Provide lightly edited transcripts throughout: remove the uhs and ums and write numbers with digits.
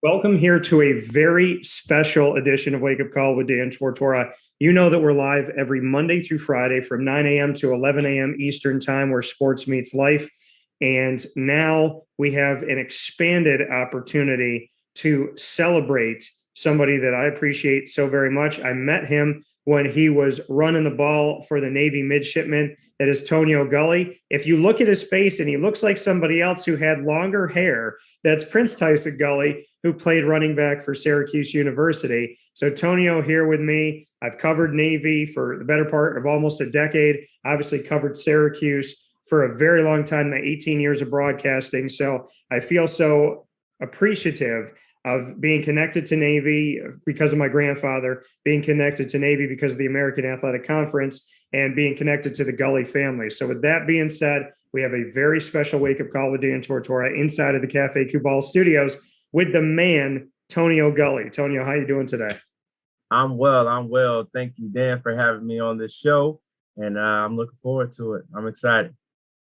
Welcome here to a very special edition of Wake Up Call with Dan Tortora. You know that we're live every Monday through Friday from 9 a.m. to 11 a.m. Eastern Time, where sports meets life. And now we have an expanded opportunity to celebrate somebody that I appreciate so very much. I met him when he was running the ball for the Navy Midshipmen. That is Toneo Gulley. If you look at his face and he looks like somebody else who had longer hair, that's Prince Tyson Gulley, who played running back for Syracuse University. So Toneo here with me. I've covered Navy for the better part of almost a decade. Obviously covered Syracuse for a very long time, 18 years of broadcasting. So I feel so appreciative of being connected to Navy because of my grandfather, being connected to Navy because of the American Athletic Conference, and being connected to the Gulley family. So with that being said, we have a very special wake-up call with Dan Tortora inside of the Cafe Cubal studios with the man, Toneo Gulley. Toneo, how you doing today? I'm well. Thank you, Dan, for having me on this show. And I'm looking forward to it. I'm excited.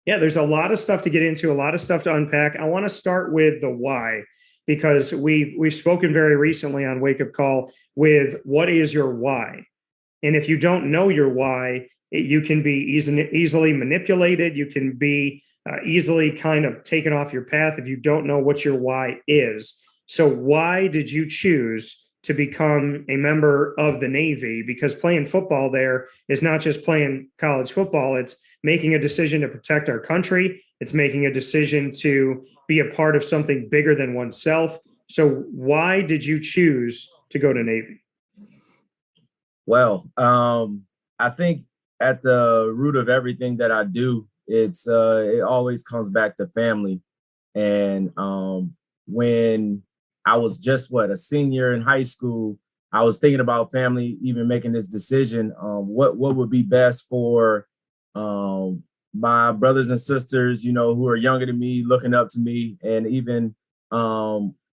Yeah, there's a lot of stuff to get into, a lot of stuff to unpack. I want to start with the why, because we've spoken very recently on Wake Up Call with what is your why? And if you don't know your why, you can be easily manipulated. You can be easily kind of taken off your path if you don't know what your why is. So why did you choose to become a member of the Navy? Because playing football there is not just playing college football. It's making a decision to protect our country. It's making a decision to be a part of something bigger than oneself. So why did you choose to go to Navy? Well, I think at the root of everything that I do, it always comes back to family. And when I was just a senior in high school, I was thinking about family, even making this decision. What would be best for my brothers and sisters, who are younger than me, looking up to me, and even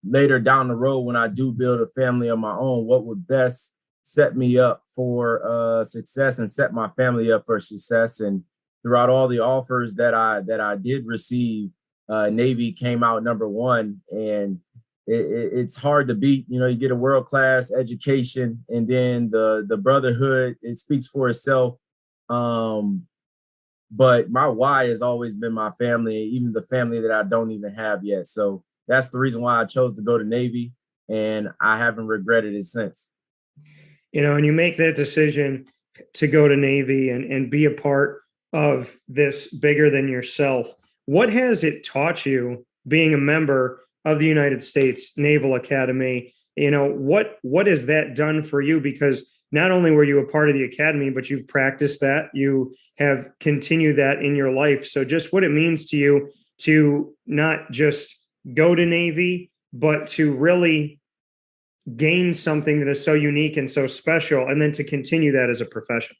later down the road when I do build a family of my own, what would best set me up for success and set my family up for success. And throughout all the offers that I did receive, Navy came out number one, and it's hard to beat. You get a world-class education, and then the brotherhood, it speaks for itself. But my why has always been my family, even the family that I don't even have yet. So that's the reason why I chose to go to Navy, and I haven't regretted it since. And you make that decision to go to Navy and be a part of this bigger than yourself. What has it taught you being a member of the United States Naval Academy? What has that done for you? Because not only were you a part of the academy, but you've practiced that, you have continued that in your life. So just what it means to you to not just go to Navy, but to really gain something that is so unique and so special, and then to continue that as a profession.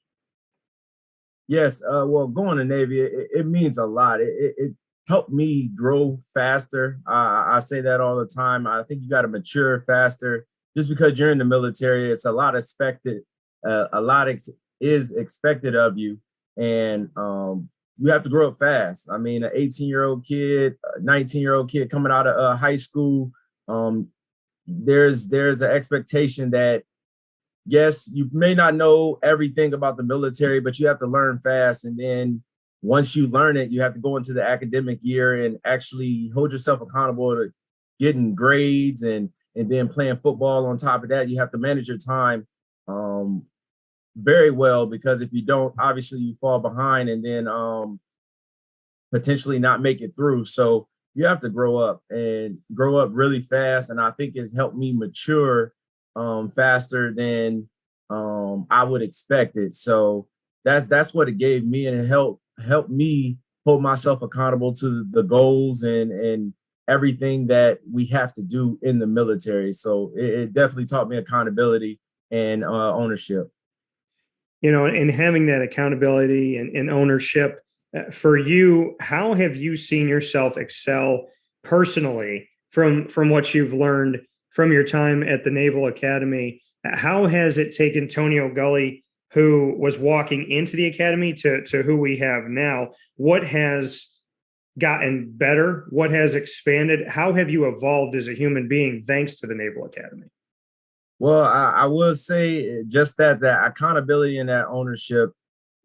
Yes, well, going to Navy, it means a lot. It helped me grow faster. I say that all the time. I think you got to mature faster. Just because you're in the military, it's a lot expected. Is expected of you, and you have to grow up fast. I mean, an 18-year-old kid, a 19-year-old kid coming out of high school, there's an expectation that, yes, you may not know everything about the military, but you have to learn fast. And then once you learn it, you have to go into the academic year and actually hold yourself accountable to getting grades and then playing football. On top of that, you have to manage your time very well, because if you don't, obviously you fall behind and then potentially not make it through. So you have to grow up really fast. And I think it's helped me mature faster than I would expect it. So that's what it gave me, and it helped me hold myself accountable to the goals and everything that we have to do in the military. So it definitely taught me accountability and ownership. And having that accountability and ownership for you, how have you seen yourself excel personally from what you've learned from your time at the Naval Academy? How has it taken Toneo Gulley, who was walking into the academy, to who we have now? What has gotten better? What has expanded? How have you evolved as a human being thanks to the Naval Academy? Well, I will say just that accountability and that ownership,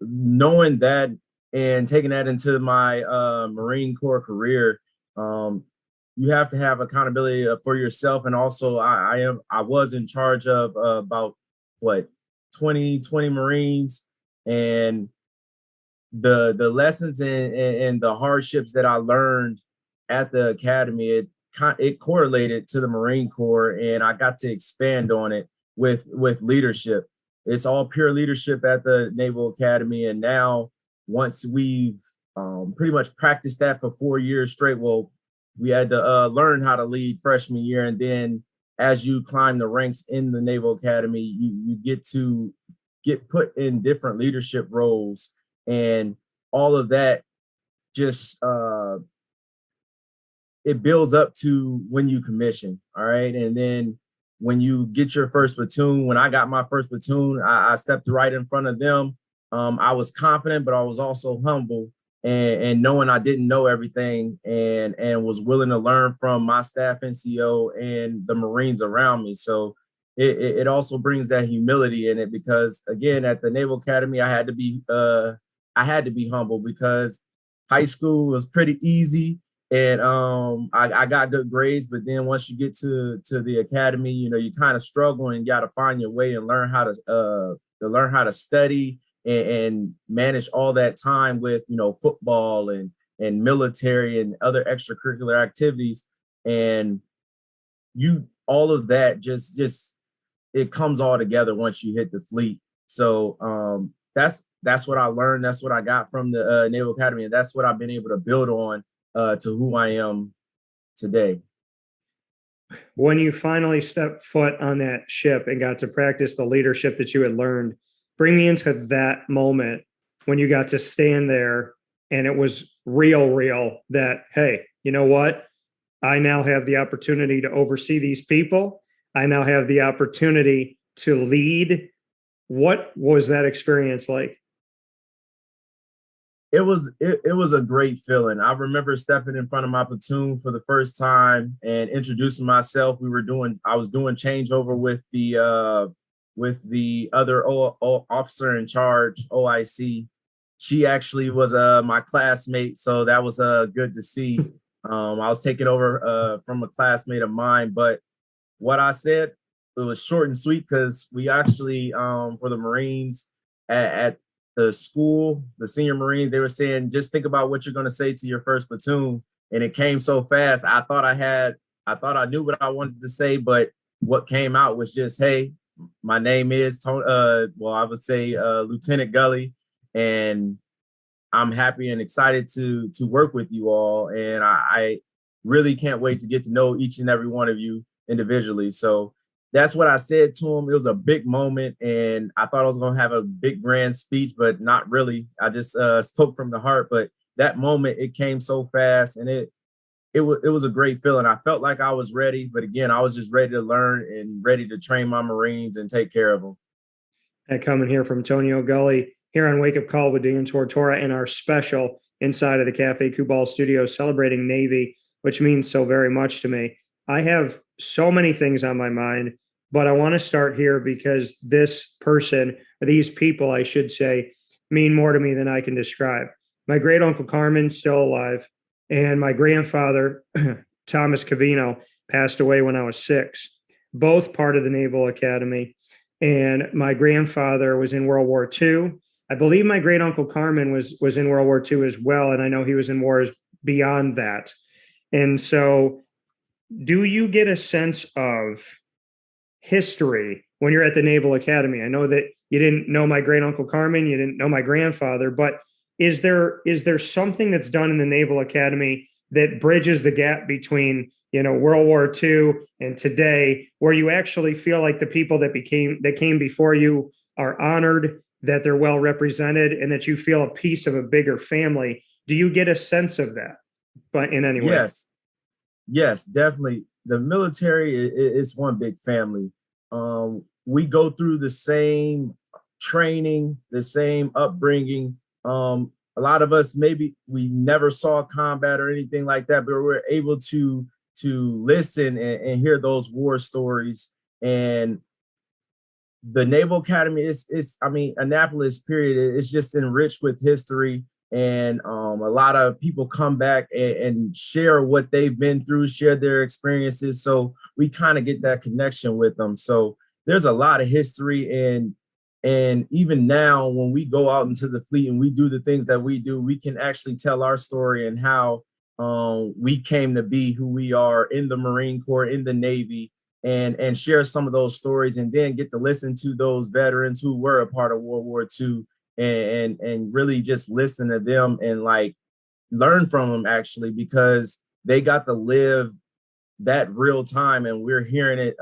knowing that and taking that into my Marine Corps career, you have to have accountability for yourself. And also I was in charge of about what 20 Marines, and the lessons and the hardships that I learned at the academy, it correlated to the Marine Corps, and I got to expand on it with leadership. It's all pure leadership at the Naval Academy, and now once we pretty much practiced that for 4 years straight, well, we had to learn how to lead freshman year, and then as you climb the ranks in the Naval Academy, you get to get put in different leadership roles, and all of that just it builds up to when you commission. All right. And then when you get your first platoon, when I got my first platoon, I stepped right in front of them. I was confident, but I was also humble, and knowing I didn't know everything, and was willing to learn from my staff NCO and the Marines around me. So it also brings that humility in it, because again, at the Naval Academy, I had to be humble, because high school was pretty easy, and I got good grades, but then once you get to the academy, you kind of struggle and got to find your way and learn how to study and manage all that time with football and military and other extracurricular activities, and all of that just it comes all together once you hit the fleet. So that's what I learned. That's what I got from the Naval Academy, and that's what I've been able to build on to who I am today. When you finally stepped foot on that ship and got to practice the leadership that you had learned, bring me into that moment when you got to stand there and it was real that, hey, you know what? I now have the opportunity to oversee these people. I now have the opportunity to lead. What was that experience like? It was a great feeling. I remember stepping in front of my platoon for the first time and introducing myself. I was doing changeover with the other officer in charge, OIC. She actually was my classmate, so that was good to see. I was taking over from a classmate of mine, but what I said, it was short and sweet, because we actually for the Marines at the school, the senior Marines, they were saying, just think about what you're going to say to your first platoon. And it came so fast. I thought I knew what I wanted to say, but what came out was just, hey, my name is I would say Lieutenant Gulley, and I'm happy and excited to work with you all. And I really can't wait to get to know each and every one of you individually. So that's what I said to him. It was a big moment, and I thought I was going to have a big grand speech, but not really. I just spoke from the heart. But that moment, it came so fast, and it was a great feeling. I felt like I was ready, but again, I was just ready to learn and ready to train my Marines and take care of them. And coming here from Toneo Gulley here on Wake Up Call with Dan Tortora, and our special inside of the Cafe Kubal studio celebrating Navy, which means so very much to me. I have so many things on my mind, but I want to start here because this person, or these people, I should say, mean more to me than I can describe. My great uncle Carmen's still alive, and my grandfather, Thomas Cavino, passed away when I was 6, both part of the Naval Academy. And my grandfather was in World War II. I believe my great uncle Carmen was in World War II as well, and I know he was in wars beyond that. And so, do you get a sense of history when you're at the Naval Academy? I know that you didn't know my great uncle Carmen, you didn't know my grandfather, but is there something that's done in the Naval Academy that bridges the gap between World War II and today, where you actually feel like the people that came before you are honored, that they're well represented, and that you feel a piece of a bigger family? Do you get a sense of that, but in any way? Yes, definitely. The military is one big family. We go through the same training, the same upbringing. a lot of us, maybe we never saw combat or anything like that, but we're able to listen and hear those war stories. And the Naval Academy is I mean, Annapolis, period, it's just enriched with history. And a lot of people come back and share what they've been through, share their experiences. So we kind of get that connection with them. So there's a lot of history. And even now, when we go out into the fleet and we do the things that we do, we can actually tell our story and how we came to be who we are in the Marine Corps, in the Navy, and share some of those stories, and then get to listen to those veterans who were a part of World War II, and really just listen to them and like learn from them, actually, because they got to live that real time, and we're hearing it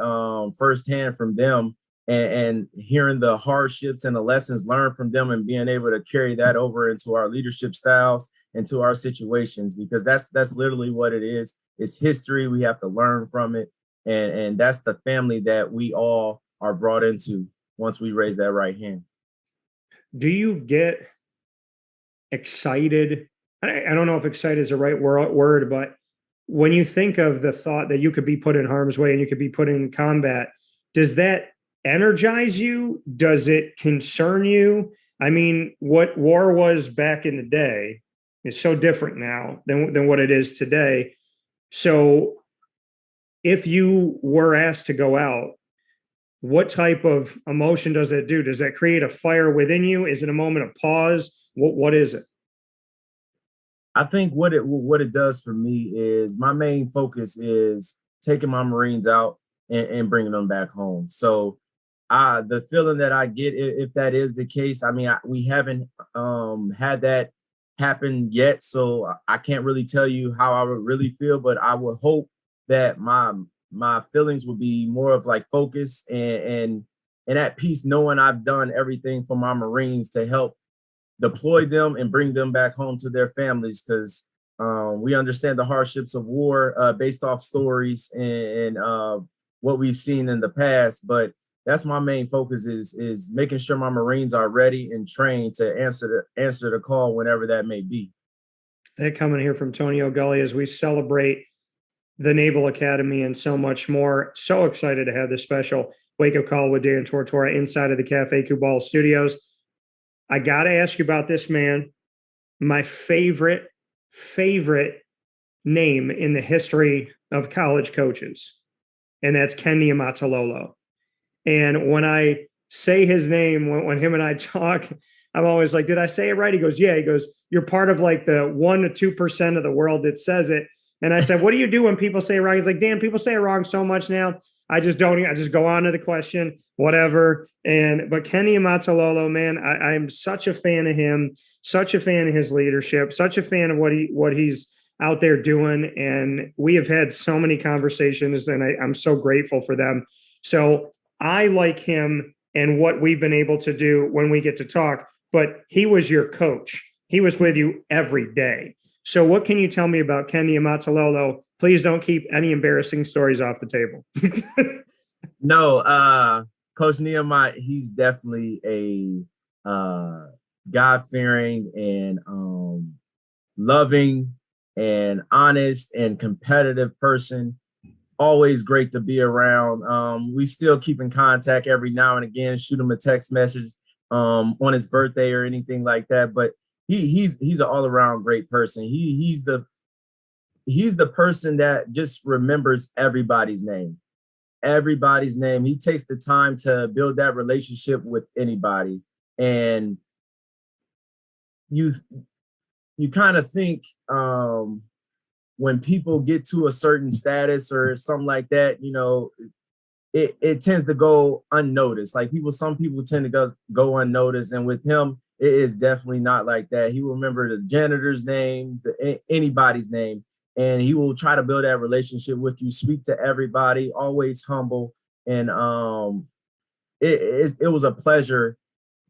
firsthand from them, and hearing the hardships and the lessons learned from them, and being able to carry that over into our leadership styles and to our situations, because that's literally what it is. It's history. We have to learn from it. And that's the family that we all are brought into once we raise that right hand. Do you get excited? I don't know if excited is the right word, but when you think of the thought that you could be put in harm's way and you could be put in combat, does that energize you? Does it concern you? I mean, what war was back in the day is so different now than what it is today. So if you were asked to go out, what type of emotion does that do? Does that create a fire within you? Is it a moment of pause? What is it? I think what it does for me is my main focus is taking my Marines out and bringing them back home. So the feeling that I get, if that is the case, I mean, we haven't had that happen yet, so I can't really tell you how I would really feel, but I would hope that my feelings would be more of like focus and at peace, knowing I've done everything for my Marines to help deploy them and bring them back home to their families, because we understand the hardships of war based off stories and what we've seen in the past. But that's my main focus, is making sure my Marines are ready and trained to answer the call whenever that may be. That coming here from Toneo Gulley as we celebrate the Naval Academy and so much more. So excited to have this special Wake Up Call with Dan Tortora inside of the Cafe Cubal studios. I got to ask you about this man. My favorite name in the history of college coaches, and that's Ken Niumatalolo. And when I say his name, when him and I talk, I'm always like, did I say it right? He goes, yeah. He goes, you're part of like the 1 to 2% of the world that says it. And I said, what do you do when people say it wrong? He's like, Dan, people say it wrong so much now. I just go on to the question, whatever. But Ken Niumatalolo, man, I'm such a fan of him, such a fan of his leadership, such a fan of what he's out there doing. And we have had so many conversations, and I'm so grateful for them. So I like him and what we've been able to do when we get to talk, but he was your coach. He was with you every day. So what can you tell me about Ken Niumatalolo? Please don't keep any embarrassing stories off the table. No, Coach Niumat, he's definitely a God-fearing and loving and honest and competitive person. Always great to be around. We still keep in contact every now and again, shoot him a text message on his birthday or anything like that. But he's an all-around great person. He's the person that just remembers everybody's name. Everybody's name. He takes the time to build that relationship with anybody. And you kind of think when people get to a certain status or something like that, you know, it tends to go unnoticed. Like some people tend to go unnoticed. And with him, it is definitely not like that. He will remember the janitor's name, anybody's name, and he will try to build that relationship with you, speak to everybody, always humble. And it was a pleasure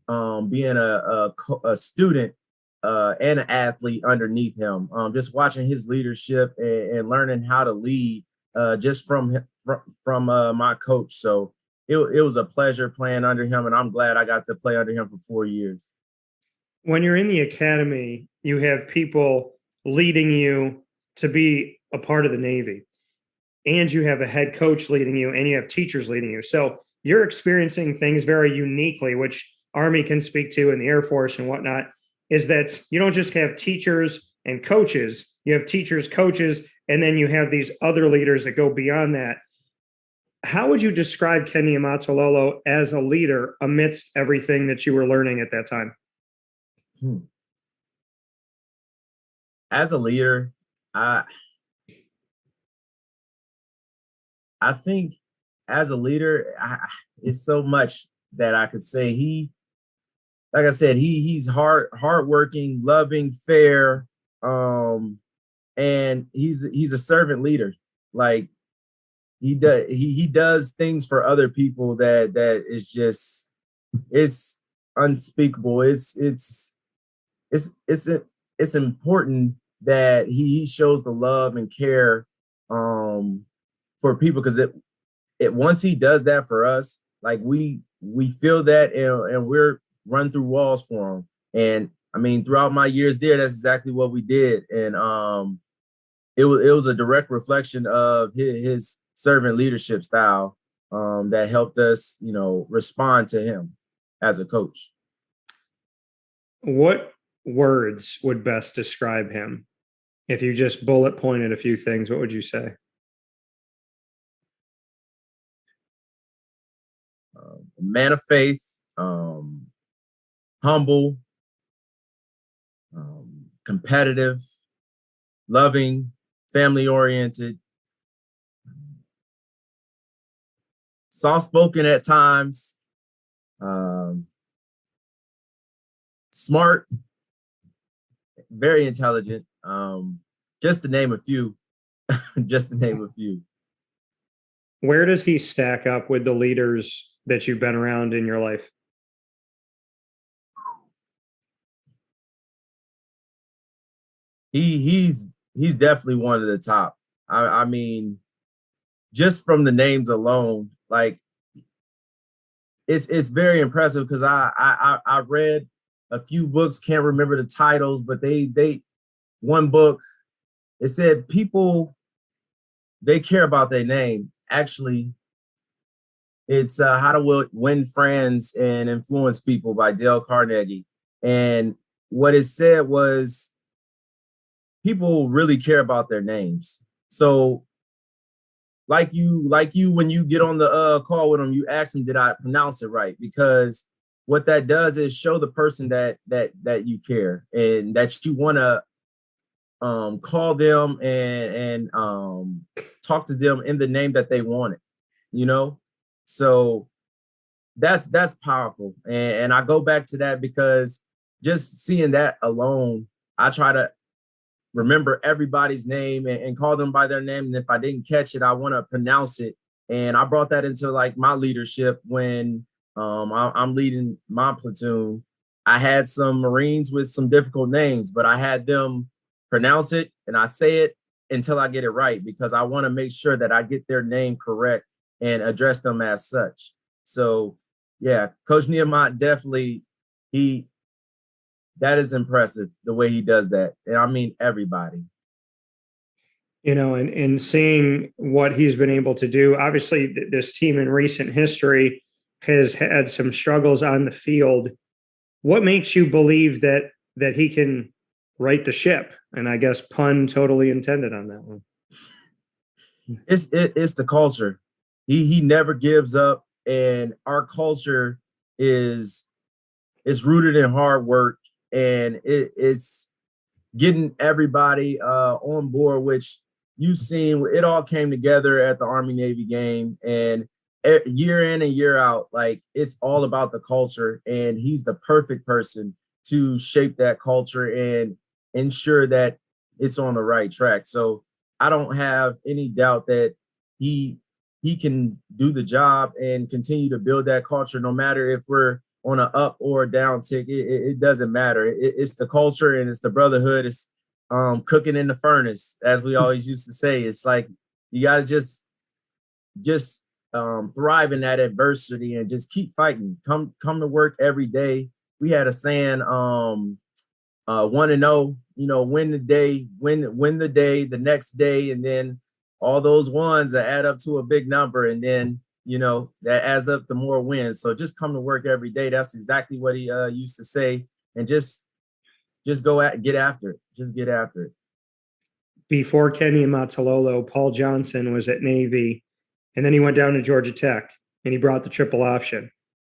being a student and an athlete underneath him, just watching his leadership and learning how to lead just from my coach. So it was a pleasure playing under him, and I'm glad I got to play under him for 4 years. When you're in the academy, you have people leading you to be a part of the Navy, and you have a head coach leading you, and you have teachers leading you. So you're experiencing things very uniquely, which Army can speak to in the Air Force and whatnot, is that you don't just have teachers and coaches, you have teachers, coaches, and then you have these other leaders that go beyond that. How would you describe Ken Niumatalolo as a leader amidst everything that you were learning at that time? As a leader, I think as a leader, it's so much that I could say. Like I said, he's hardworking, loving, fair, and he's a servant leader. Like he does things for other people that is just, it's unspeakable. It's important that he shows the love and care for people, because it once he does that for us, like we feel that, and we're run through walls for him. And I mean, throughout my years there, that's exactly what we did. And it was a direct reflection of his servant leadership style that helped us, respond to him as a coach. What words would best describe him? If you just bullet pointed a few things, what would you say? Man of faith, humble, competitive, loving, family-oriented, soft-spoken at times, smart, very intelligent, just to name a few. Just to name a few. Where does he stack up with the leaders that you've been around in your life? He's definitely one of the top. I mean, just from the names alone, like it's very impressive, because I read a few books, can't remember the titles, but they one book, it said people, they care about their name. Actually, it's How to Win Friends and Influence People by Dale Carnegie. And what it said was, people really care about their names. So like you, when you get on the call with them, you ask them, did I pronounce it right? Because what that does is show the person that you care, and that you want to call them and talk to them in the name that they wanted, so that's powerful. And I go back to that because just seeing that alone, I try to remember everybody's name and call them by their name. And if I didn't catch it, I want to pronounce it. And I brought that into like my leadership when I'm leading my platoon. I had some Marines with some difficult names, but I had them pronounce it, and I say it until I get it right, because I want to make sure that I get their name correct and address them as such. So yeah, Coach Niumat definitely, that is impressive, the way he does that. And I mean, everybody. And seeing what he's been able to do, obviously this team in recent history has had some struggles on the field. What makes you believe that he can right the ship? And I guess pun totally intended on that one. It's the culture. He never gives up, and our culture is rooted in hard work, and it's getting everybody on board, which you've seen. It all came together at the Army-Navy game, and year in and year out, like, it's all about the culture, and he's the perfect person to shape that culture and ensure that it's on the right track. So I don't have any doubt that he can do the job and continue to build that culture, no matter if we're on an up or a down tick. It doesn't matter. It's the culture, and it's the brotherhood. It's cooking in the furnace, as we always used to say. It's like you got to just thrive in that adversity and just keep fighting. Come to work every day. We had a saying, 1-0 win the day, win the day, the next day, and then all those ones that add up to a big number, and then that adds up to more wins. So just come to work every day. That's exactly what he used to say, and just get after it. Just get after it. Before Ken Niumatalolo, Paul Johnson was at Navy, and then he went down to Georgia Tech, and he brought the triple option.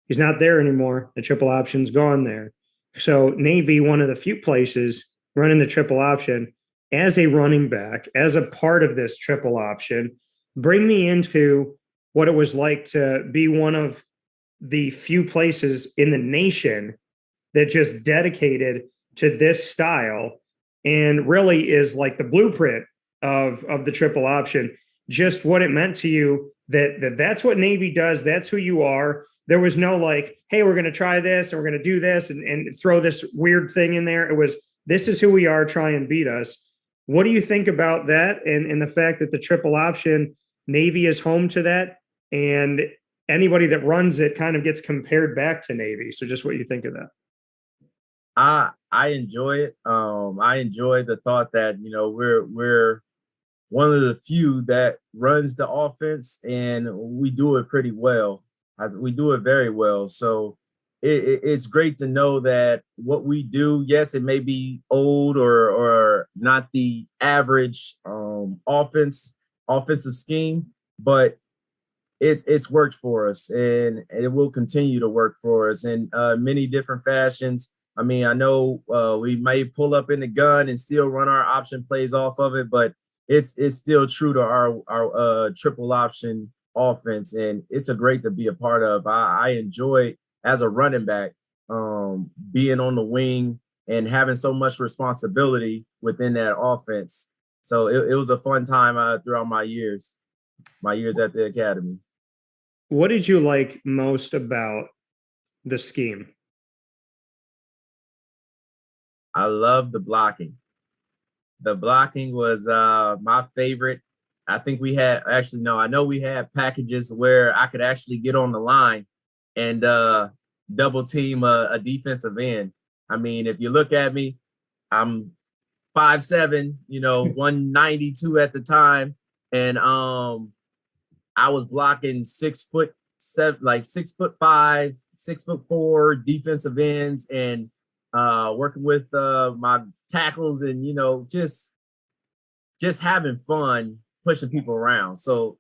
He's not there anymore. The triple option's gone there. So Navy, one of the few places running the triple option as a running back, as a part of this triple option. Bring me into what it was like to be one of the few places in the nation that just dedicated to this style and really is like the blueprint of the triple option. Just what it meant to you that's what Navy does. That's who you are. There was no like, hey, we're going to try this and we're going to do this and throw this weird thing in there. It was, this is who we are, try and beat us. What do you think about that and the fact that the triple option, Navy is home to that, and anybody that runs it kind of gets compared back to Navy? So just what you think of that. I enjoy it. I enjoy the thought that, we're one of the few that runs the offense, and we do it pretty well. We do it very well. So it's great to know that what we do, yes, it may be old or not the average offensive scheme, but it's worked for us, and it will continue to work for us in many different fashions. I mean, I know we may pull up in the gun and still run our option plays off of it, but it's still true to our triple option offense, and it's a great to be a part of. I enjoy as a running back being on the wing and having so much responsibility within that offense. So it was a fun time throughout my years at the academy. What did you like most about the scheme? I love the blocking. The blocking was my favorite. I think we had I know we had packages where I could actually get on the line and double team a defensive end. I mean, if you look at me, I'm 5'7", 192 at the time. And I was blocking 6'7", like 6'5", 6'4" defensive ends, and working with my tackles, and just having fun pushing people around. So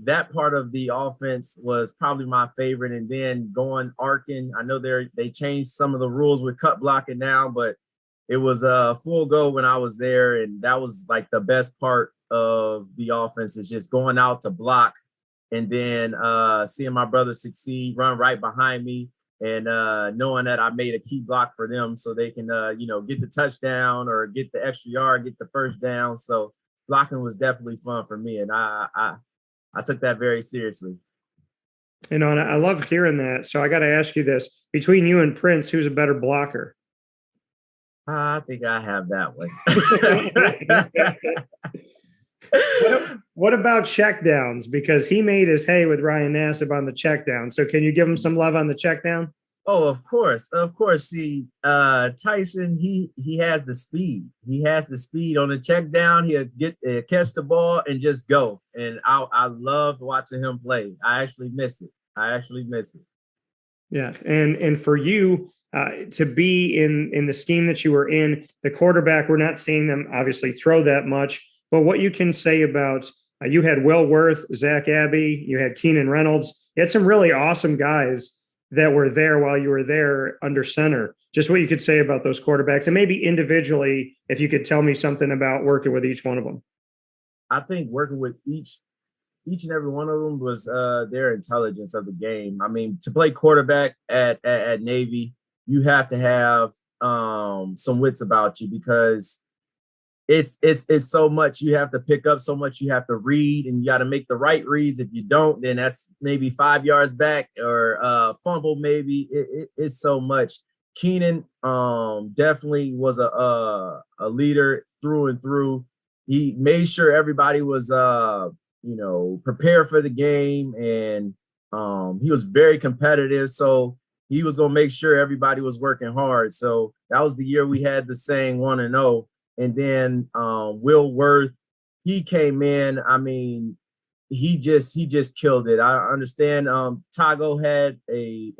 that part of the offense was probably my favorite. And then going arcing, I know they changed some of the rules with cut blocking now, but it was a full go when I was there, and that was like the best part of the offense, is just going out to block, and then seeing my brother succeed, run right behind me, and knowing that I made a key block for them so they can, get the touchdown or get the extra yard, get the first down. So blocking was definitely fun for me, and I took that very seriously. And I love hearing that. So I got to ask you this: between you and Prince, who's a better blocker? I think I have that one. What about checkdowns? Because he made his hay with Ryan Nassib on the checkdown. So can you give him some love on the checkdown? Oh, of course. See, Tyson, he has the speed. He has the speed on the check down. He'll catch the ball and just go. And I love watching him play. I actually miss it. Yeah, and for you to be in the scheme that you were in, the quarterback, we're not seeing them obviously throw that much. But what you can say about you had Will Worth, Zach Abbey, you had Keenan Reynolds, you had some really awesome guys that were there while you were there under center. Just what you could say about those quarterbacks, and maybe individually, if you could tell me something about working with each one of them. I think working with each and every one of them was their intelligence of the game. I mean, to play quarterback at Navy, you have to have some wits about you, because it's so much you have to pick up, so much you have to read, and you got to make the right reads. If you don't, then that's maybe 5 yards back or fumble maybe. It's so much. Keenan definitely was a leader through and through. He made sure everybody was prepared for the game, and he was very competitive. So he was going to make sure everybody was working hard. So that was the year we had the saying 1-0. And then Will Worth, he came in. I mean, he just killed it. I understand Tago had a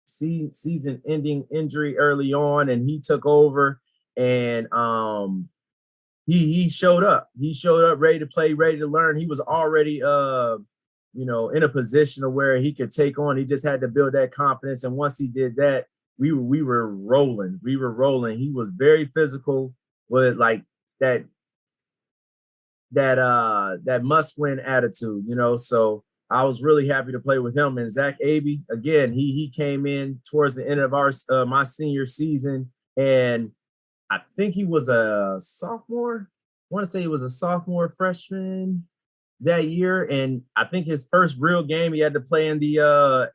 season ending injury early on, and he took over, and he showed up. He showed up ready to play, ready to learn. He was already in a position of where he could take on. He just had to build that confidence. And once he did that, we were rolling. We were rolling. He was very physical with like that must-win attitude, So I was really happy to play with him. And Zach Abey, again, he came in towards the end of my senior season, and I think he was a sophomore. I want to say he was a sophomore freshman that year. And I think his first real game, he had to play in the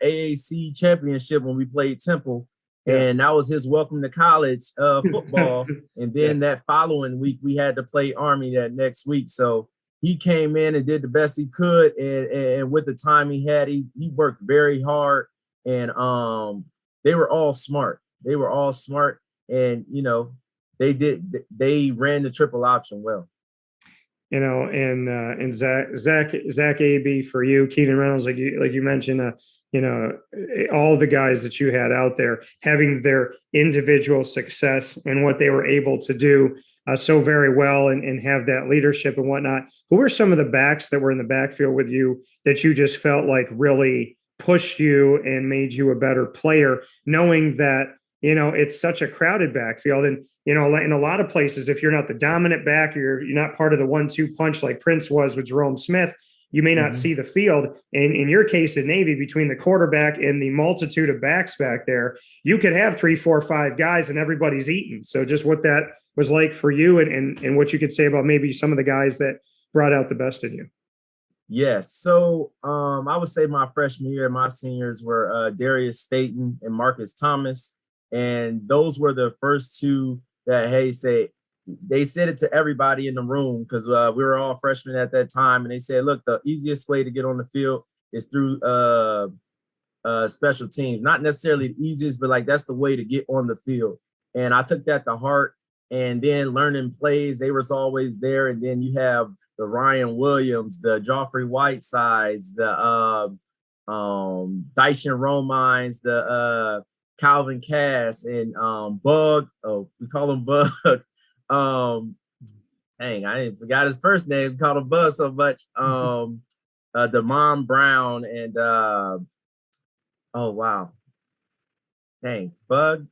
AAC championship when we played Temple. Yeah. And that was his welcome to college football. And then that following week, we had to play Army that next week. So he came in and did the best he could. And with the time he had, he worked very hard. And they were all smart. They were all smart. And, they ran the triple option well. And Zach Abey for you, Keenan Reynolds, like you mentioned, all the guys that you had out there having their individual success and what they were able to do so very well and have that leadership and whatnot. Who were some of the backs that were in the backfield with you that you just felt like really pushed you and made you a better player, knowing that, it's such a crowded backfield? And, in a lot of places, if you're not the dominant back, you're not part of the 1-2 punch like Prince was with Jerome Smith, you may not see the field. And in your case at Navy, between the quarterback and the multitude of backs back there, you could have 3, 4, 5 guys and everybody's eating. So just what that was like for you and what you could say about maybe some of the guys that brought out the best in you. Yes. So I would say my freshman year, my seniors were Darius Staten and Marcus Thomas. And those were the first two that, they said it to everybody in the room because we were all freshmen at that time. And they said, look, the easiest way to get on the field is through special teams. Not necessarily the easiest, but that's the way to get on the field. And I took that to heart. And then learning plays, they was always there. And then you have the Ryan Williams, the Joffrey Whitesides, the Dyson Romines, the Calvin Cass, and Bug. Oh, we call him Bug. I forgot his first name. We called him Bug so much. Damon Brown and oh wow, Bug.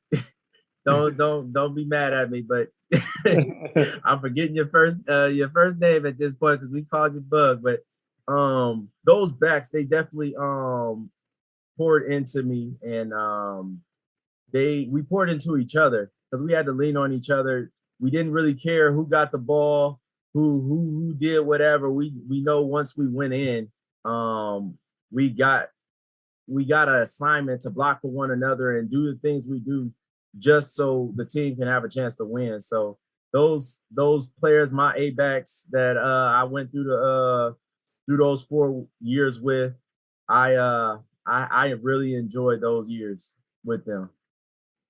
don't be mad at me, but I'm forgetting your first name at this point because we called you Bug. But those backs, they definitely poured into me, and we poured into each other because we had to lean on each other. We didn't really care who got the ball, who did whatever. We know once we went in, we got an assignment to block for one another and do the things we do just so the team can have a chance to win. So those players, my A-backs that I went through those 4 years with, I really enjoyed those years with them.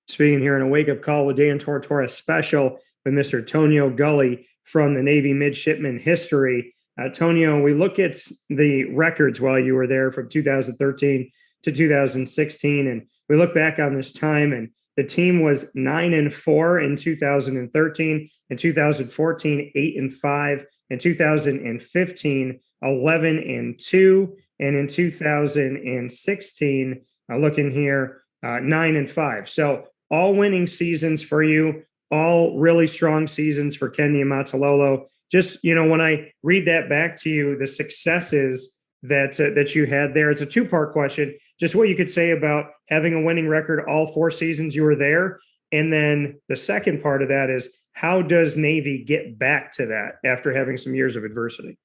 Speaking here in a wake-up call with Dan Tortora special with Mr. Toneo Gulley from the Navy Midshipmen history. Toneo, we look at the records while you were there from 2013 to 2016, and we look back on this time, and the team was 9-4 in 2013, in 2014, 8-5, in 2015, 11-2, and in 2016, looking here, 9-5. So all winning seasons for you, all really strong seasons for Ken Niumatalolo. Just, when I read that back to you, the successes that you had there, it's a two-part question. Just what you could say about having a winning record all 4 seasons you were there. And then the second part of that is, how does Navy get back to that after having some years of adversity?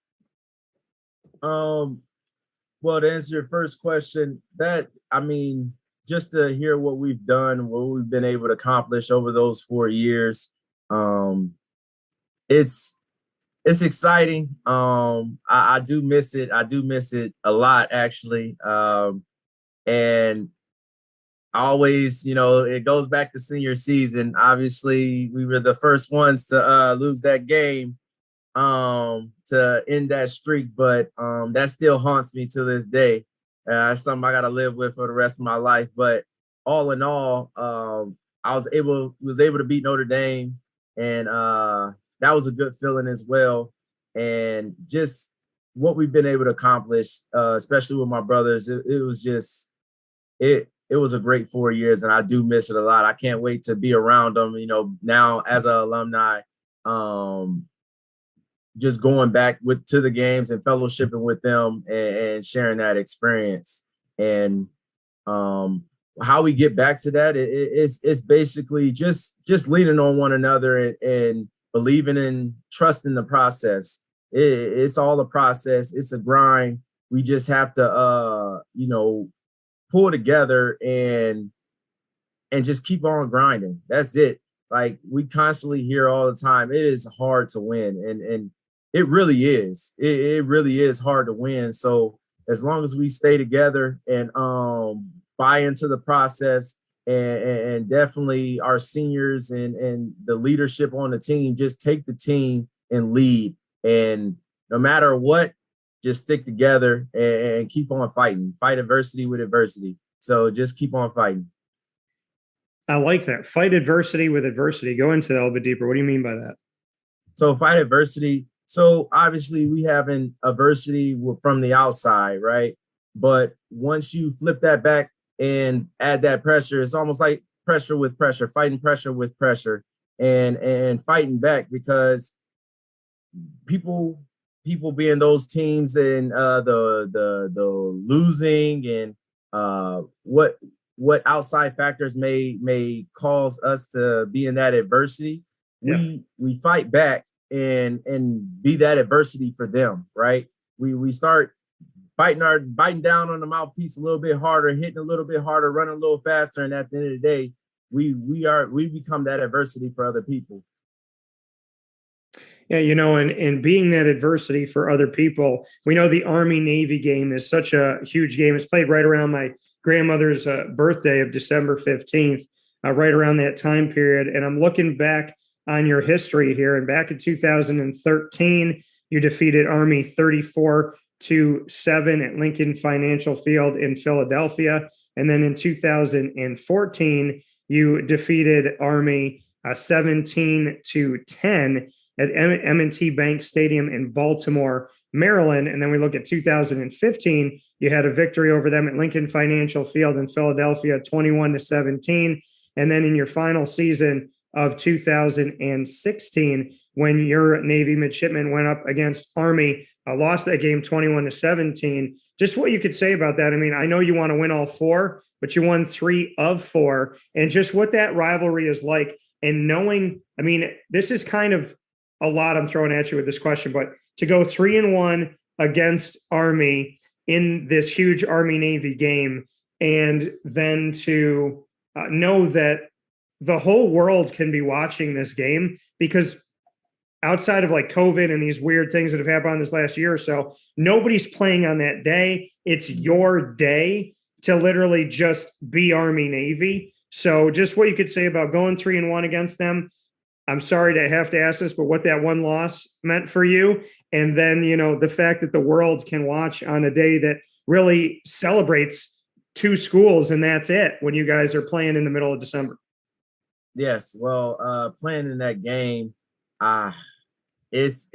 Well, to answer your first question, just to hear what we've done, what we've been able to accomplish over those 4 years, it's exciting. I do miss it. I do miss it a lot, actually. And always, it goes back to senior season. Obviously, we were the first ones to lose that game to end that streak, but that still haunts me to this day. It's something I got to live with for the rest of my life. But all in all, I was able to beat Notre Dame, and that was a good feeling as well. And just what we've been able to accomplish, especially with my brothers, it was just it was a great 4 years, and I do miss it a lot. I can't wait to be around them. Now as an alumni, just going back to the games and fellowshipping with them and sharing that experience. And how we get back to that, it's basically just leaning on one another and believing and trusting the process. It's all a process. It's a grind. We just have to, pull together and just keep on grinding. That's it. Like, we constantly hear all the time, it is hard to win. And it really is. It really is hard to win. So as long as we stay together and buy into the process, and definitely our seniors and the leadership on the team, just take the team and lead. And no matter what, just stick together and keep on fighting. Fight adversity with adversity. So just keep on fighting. I like that. Fight adversity with adversity. Go into that a little bit deeper. What do you mean by that? So fight adversity. So obviously we have an adversity from the outside, right? But once you flip that back and add that pressure, it's almost like pressure with pressure, fighting pressure with pressure, and fighting back, because people being those teams and the losing and what outside factors may cause us to be in that adversity. Yeah. We fight back and be that adversity for them, right? We start biting down on the mouthpiece a little bit harder, hitting a little bit harder, running a little faster, and at the end of the day, we become that adversity for other people. Yeah, and being that adversity for other people. We know the Army-Navy game is such a huge game. It's played right around my grandmother's birthday of December 15th, right around that time period. And I'm looking back on your history here. And back in 2013, you defeated Army 34-7 at Lincoln Financial Field in Philadelphia. And then in 2014, you defeated Army 17-10 at M&T Bank Stadium in Baltimore, Maryland. And then we look at 2015, you had a victory over them at Lincoln Financial Field in Philadelphia, 21-17. And then in your final season of 2016, when your Navy Midshipmen went up against Army, lost that game 21-17. Just what you could say about that. I mean, I know you want to win all four, but you won 3 of 4. And just what that rivalry is like, and knowing, I mean, this is kind of a lot I'm throwing at you with this question, but to go 3-1 against Army in this huge Army-Navy game, and then to know that the whole world can be watching this game, because outside of like COVID and these weird things that have happened on this last year or so, nobody's playing on that day. It's your day to literally just be Army-Navy. So just what you could say about going 3-1 against them. I'm sorry to have to ask this, but what that one loss meant for you. And then, the fact that the world can watch on a day that really celebrates 2 schools, and that's it, when you guys are playing in the middle of December. Yes. Well, playing in that game, it's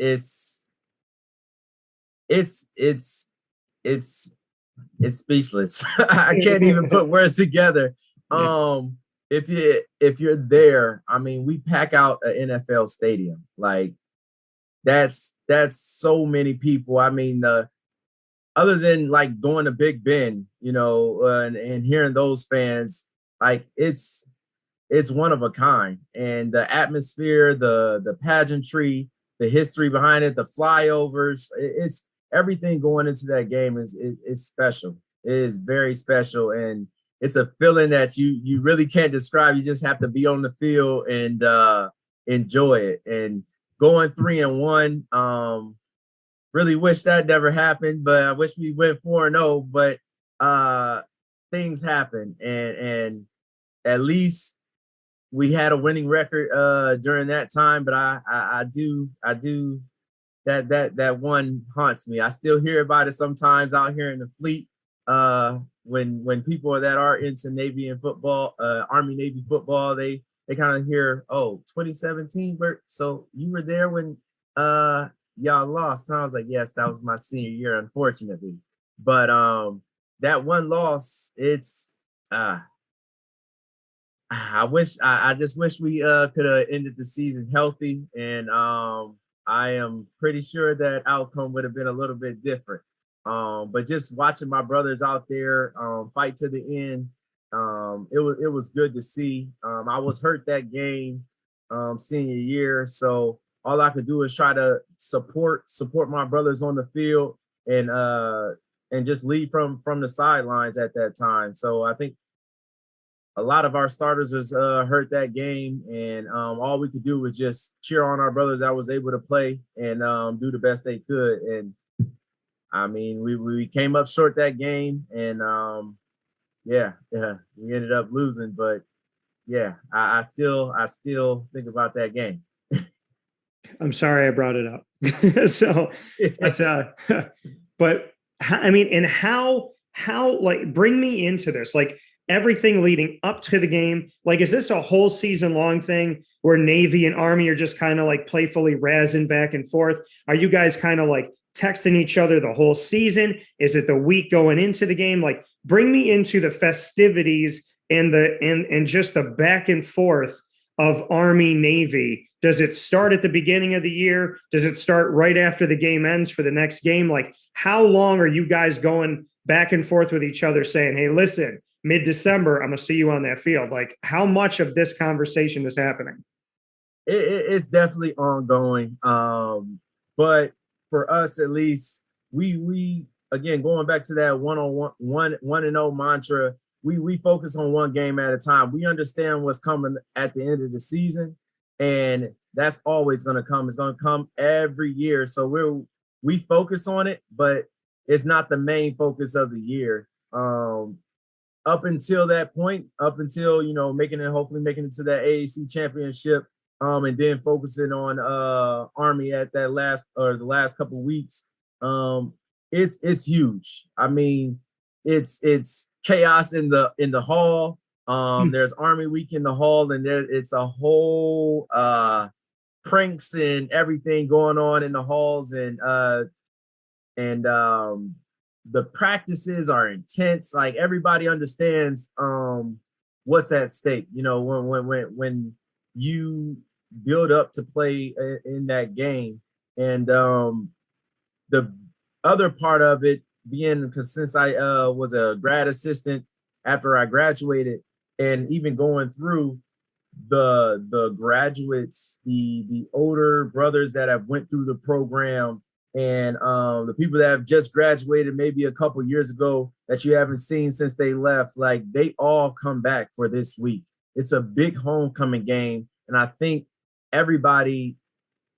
speechless. I can't even put words together. Yeah. If you're there, I mean, we pack out an NFL stadium. Like, that's so many people. I mean, other than like going to Big Ben, and hearing those fans, like, it's one of a kind. And the atmosphere, the pageantry, the history behind it, the flyovers, it's everything going into that game is special. It is very special, and it's a feeling that you really can't describe. You just have to be on the field and enjoy it. And going 3-1, really wish that never happened, but I wish we went 4-0. But things happen, and at least we had a winning record during that time. But I do that one haunts me. I still hear about it sometimes out here in the fleet. When people that are into Navy and football, Army Navy football, they kind of hear, oh, 2017, Bert. So you were there when y'all lost. And I was like, yes, that was my senior year, unfortunately. But that one loss, it's I just wish we could have ended the season healthy, and I am pretty sure that outcome would have been a little bit different. But just watching my brothers out there fight to the end, it was good to see. I was hurt that game senior year, so all I could do is try to support my brothers on the field and just lead from the sidelines at that time. So I think a lot of our starters was hurt that game, and all we could do was just cheer on our brothers that was able to play and do the best they could. And I mean, we came up short that game, and yeah, we ended up losing. But yeah, I still think about that game. I'm sorry I brought it up. So that's but I mean, and how like bring me into this, like everything leading up to the game. Like, is this a whole season long thing where Navy and Army are just kind of like playfully razzing back and forth? Are you guys kind of like texting each other the whole season? Is it the week going into the game? Like, bring me into the festivities and and just the back and forth of Army Navy. Does it start at the beginning of the year? Does it start right after the game ends for the next game? Like, how long are you guys going back and forth with each other saying, hey, listen, mid-December, I'm going to see you on that field? Like, how much of this conversation is happening? It's definitely ongoing. But for us, at least, we again, going back to that 1-0 mantra, we focus on one game at a time. We understand what's coming at the end of the season, and that's always going to come. It's going to come every year. So we focus on it, but it's not the main focus of the year. Up until that point, up until, hopefully making it to that AAC championship, and then focusing on Army at the last couple of weeks. It's huge. I mean, it's chaos in the hall. There's Army Week in the hall, and it's a whole pranks and everything going on in the halls, and the practices are intense. Like, everybody understands what's at stake. When you build up to play in that game, and the other part of it being, because since I was a grad assistant after I graduated, and even going through the graduates, the older brothers that have went through the program, and the people that have just graduated maybe a couple years ago that you haven't seen since they left, like, they all come back for this week. It's a big homecoming game, and I think everybody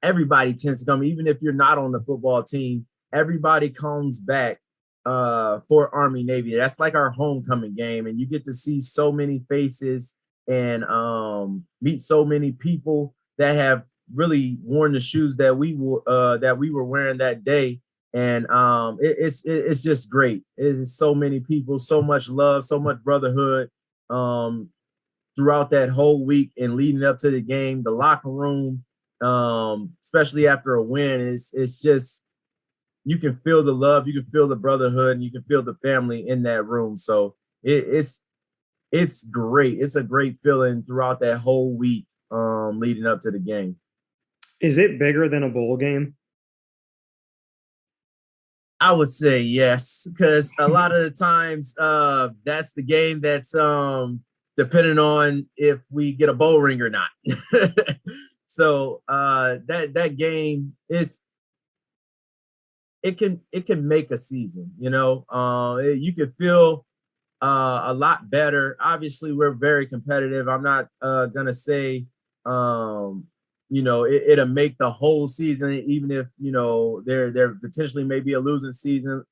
tends to come, even if you're not on the football team. Everybody comes back for Army Navy. That's like our homecoming game, and you get to see so many faces and meet so many people that have really worn the shoes that we were wearing that day. And it's just great. It's so many people, so much love, so much brotherhood throughout that whole week and leading up to the game. The locker room, especially after a win, it's just, you can feel the love, you can feel the brotherhood, and you can feel the family in that room. So it's great. It's a great feeling throughout that whole week leading up to the game. Is it bigger than a bowl game? I would say yes, because a lot of the times that's the game that's depending on if we get a bowl ring or not. So that game, it can make a season. You can feel a lot better. Obviously, we're very competitive. I'm not gonna say it'll make the whole season, even if there potentially may be a losing season.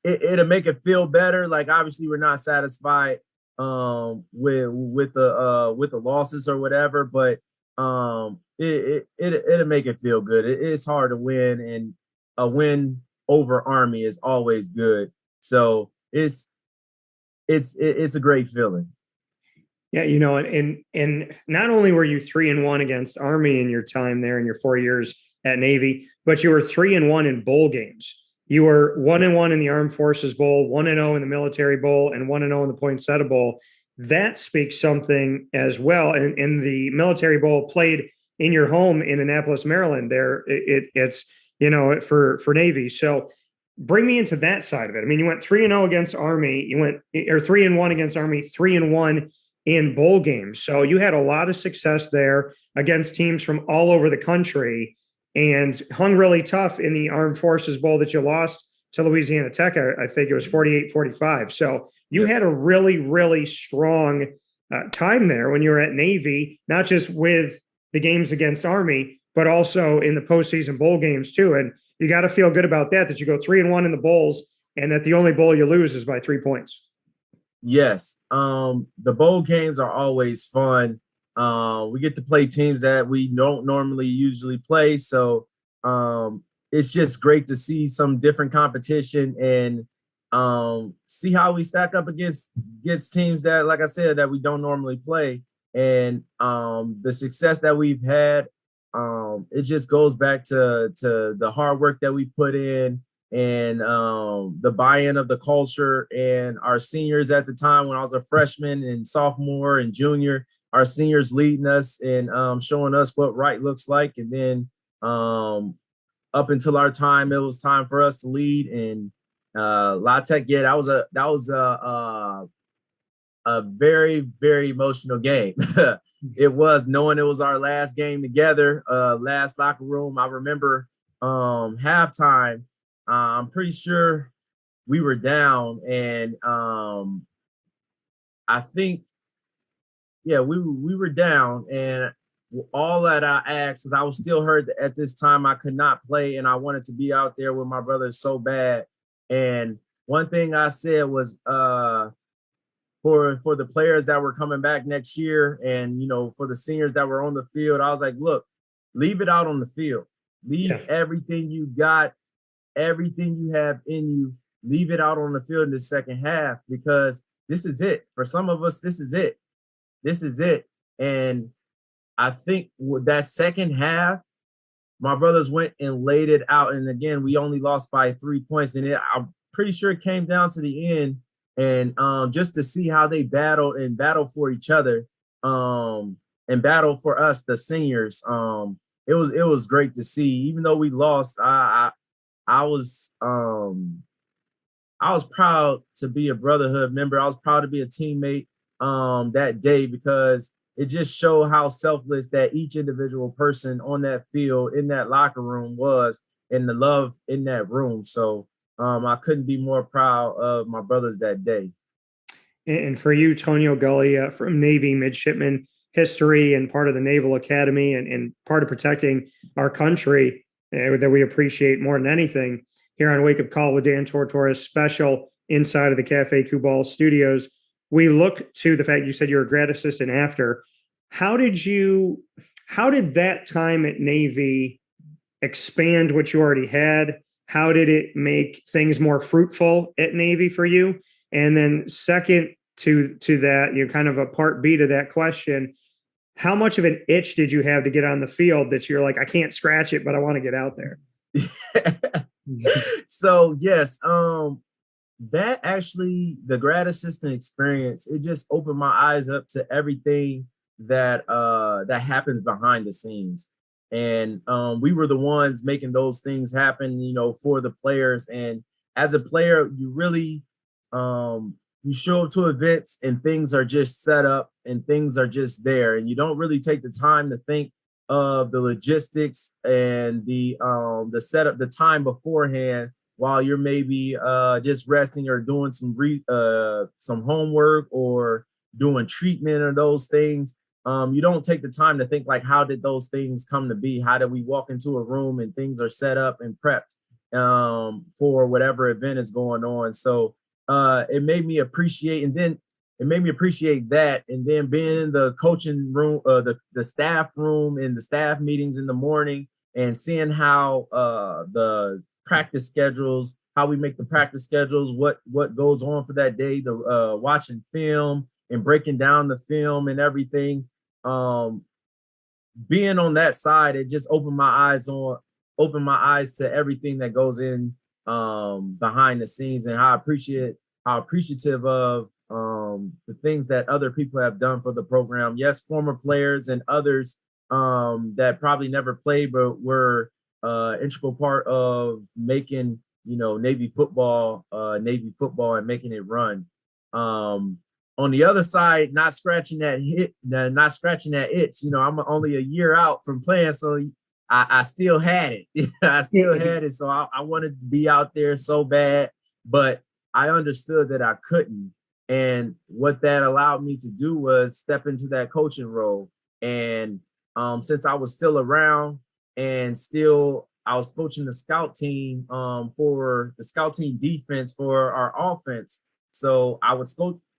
it'll make it feel better. Like obviously we're not satisfied with the losses or whatever, but it'll make it feel good. It's hard to win, and a win over Army is always good. So it's a great feeling. Yeah, and not only were you 3-1 against Army in your time there in your 4 years at Navy, but you were 3-1 in bowl games. You were 1-1 in the Armed Forces Bowl, 1-0 in the Military Bowl, and 1-0 in the Poinsettia Bowl. That speaks something as well. And in the Military Bowl played in your home in Annapolis, Maryland. There, it's for Navy. So bring me into that side of it. I mean, you went 3-0 against Army. You went 3-1 against Army, 3-1 in bowl games. So you had a lot of success there against teams from all over the country and hung really tough in the Armed Forces Bowl that you lost to Louisiana Tech. I think it was 48-45. So you had a really, really strong time there when you were at Navy, not just with the games against Army, but also in the postseason bowl games too. And you got to feel good about that you go 3-1 in the bowls and that the only bowl you lose is by 3 points. Yes. The bowl games are always fun. We get to play teams that we don't normally usually play. So it's just great to see some different competition and see how we stack up against teams that, like I said, that we don't normally play. And the success that we've had, it just goes back to the hard work that we put in and the buy-in of the culture, and our seniors at the time when I was a freshman and sophomore and junior, our seniors leading us and showing us what right looks like. And then up until our time, it was time for us to lead. And La Tech, yeah, that was a very, very emotional game. It was, knowing it was our last game together, last locker room. I remember halftime. I'm pretty sure we were down, and I think, yeah, we were down, and all that I asked, because I was still hurt at this time. I could not play, and I wanted to be out there with my brothers so bad. And one thing I said was, for the players that were coming back next year, and for the seniors that were on the field, I was like, look, leave it out on the field. Leave everything you got, everything you have in you, leave it out on the field in the second half, because this is it. For some of us, this is it. This is it. And I think with that second half, my brothers went and laid it out. And again, we only lost by 3 points. And I'm pretty sure it came down to the end. And just to see how they battled for each other, and battle for us, the seniors, it was great to see. Even though we lost, I was proud to be a brotherhood member. I was proud to be a teammate that day, because it just showed how selfless that each individual person on that field, in that locker room was, and the love in that room. So I couldn't be more proud of my brothers that day. And for you, Toneo Gulley, from Navy Midshipmen history and part of the Naval Academy and part of protecting our country that we appreciate more than anything, here on Wake Up Call with Dan Tortora, special inside of the Cafe Kubal studios, we look to the fact you said you're a grad assistant after. How did that time at Navy expand what you already had? How did it make things more fruitful at Navy for you? And then second to that, kind of a part B to that question, how much of an itch did you have to get on the field that you're like, I can't scratch it, but I want to get out there? So yes, that actually, the grad assistant experience, it just opened my eyes up to everything that happens behind the scenes. And we were the ones making those things happen, for the players. And as a player, you really you show up to events and things are just set up and things are just there, and you don't really take the time to think of the logistics and the setup, the time beforehand, while you're maybe just resting or doing some homework or doing treatment or those things. You don't take the time to think like, how did those things come to be? How did we walk into a room and things are set up and prepped? for whatever event is going on. So it made me appreciate, and then it made me appreciate that. And then being in the coaching room, the staff room, and the staff meetings in the morning, and seeing how the practice schedules, how we make the practice schedules, what goes on for that day, the watching film and breaking down the film and everything. Being on that side, it just opened my eyes to everything that goes in behind the scenes, and how appreciative of the things that other people have done for the program. Yes, former players and others that probably never played but were integral part of making Navy football and making it run. On the other side, not scratching that itch. I'm only a year out from playing, so I still had it. I still had it. So I wanted to be out there so bad, but I understood that I couldn't. And what that allowed me to do was step into that coaching role. And since I was still around, and still I was coaching the scout team for the scout team defense for our offense. So I would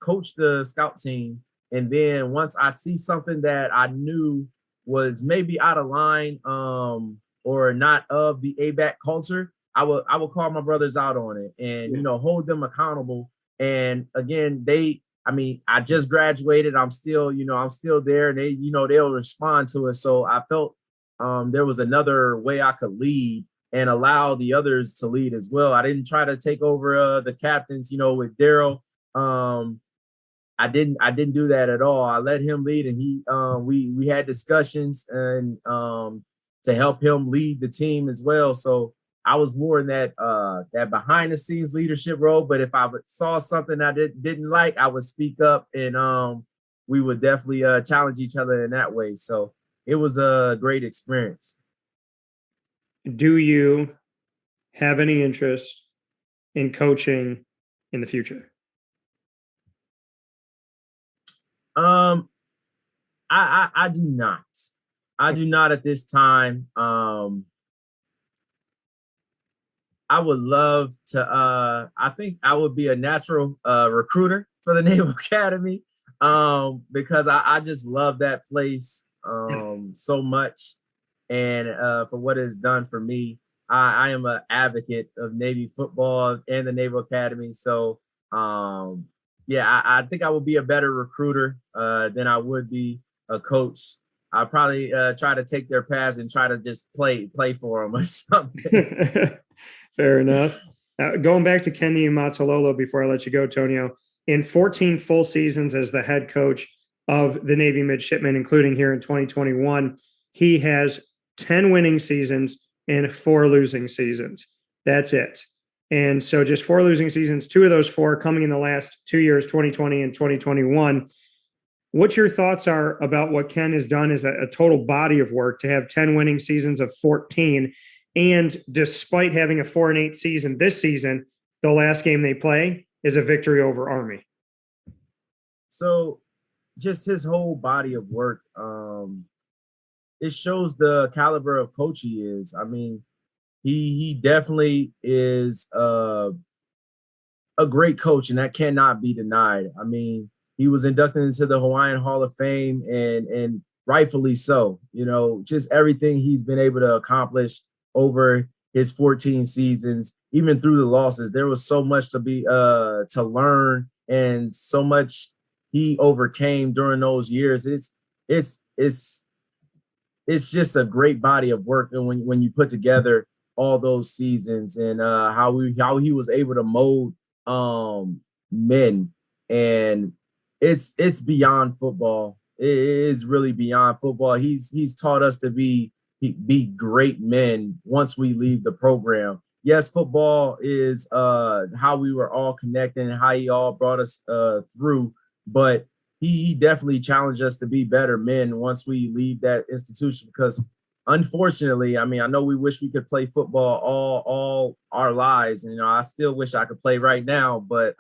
coach the scout team. And then once I see something that I knew was maybe out of line or not of the ABAC culture, I would call my brothers out on it and hold them accountable. And again, I just graduated. I'm still there, and they'll respond to it. So I felt there was another way I could lead and allow the others to lead as well. I didn't try to take over the captains, with Daryl. I didn't do that at all. I let him lead, and we had discussions and to help him lead the team as well. So I was more in that behind the scenes leadership role. But if I saw something I didn't like, I would speak up, and we would definitely challenge each other in that way. So it was a great experience. Do you have any interest in coaching in the future? I do not. I do not at this time. I would love to. I think I would be a natural recruiter for the Naval Academy because I just love that place so much, and for what it's done for me. I am an advocate of Navy football and the Naval Academy. So I think I would be a better recruiter than I would be a coach. I'll probably try to take their pass and try to just play for them or something. Fair enough. Going back to Ken Niumatalolo before I let you go, Toneo, in 14 full seasons as the head coach of the Navy Midshipmen, including here in 2021, he has 10 winning seasons and 4 losing seasons. That's it. And so just 4 losing seasons, 2 of those 4 coming in the last 2 years, 2020 and 2021. What your thoughts are about what Ken has done as a total body of work to have 10 winning seasons of 14. And despite having a 4-8 season this season, the last game they play is a victory over Army. So just his whole body of work, it shows the caliber of coach he is. I mean, he definitely is a great coach, and that cannot be denied. I mean, he was inducted into the Hawaiian Hall of Fame, and rightfully so. Just everything he's been able to accomplish over his 14 seasons, even through the losses, there was so much to learn, and so much he overcame during those years. It's just a great body of work, and when you put together all those seasons and how he was able to mold men, and it's beyond football. It is really beyond football. He's taught us to be great men once we leave the program. Yes, football is how we were all connected and how he all brought us through, but he definitely challenged us to be better men once we leave that institution, because unfortunately, I mean, I know we wish we could play football all our lives, and I still wish I could play right now, but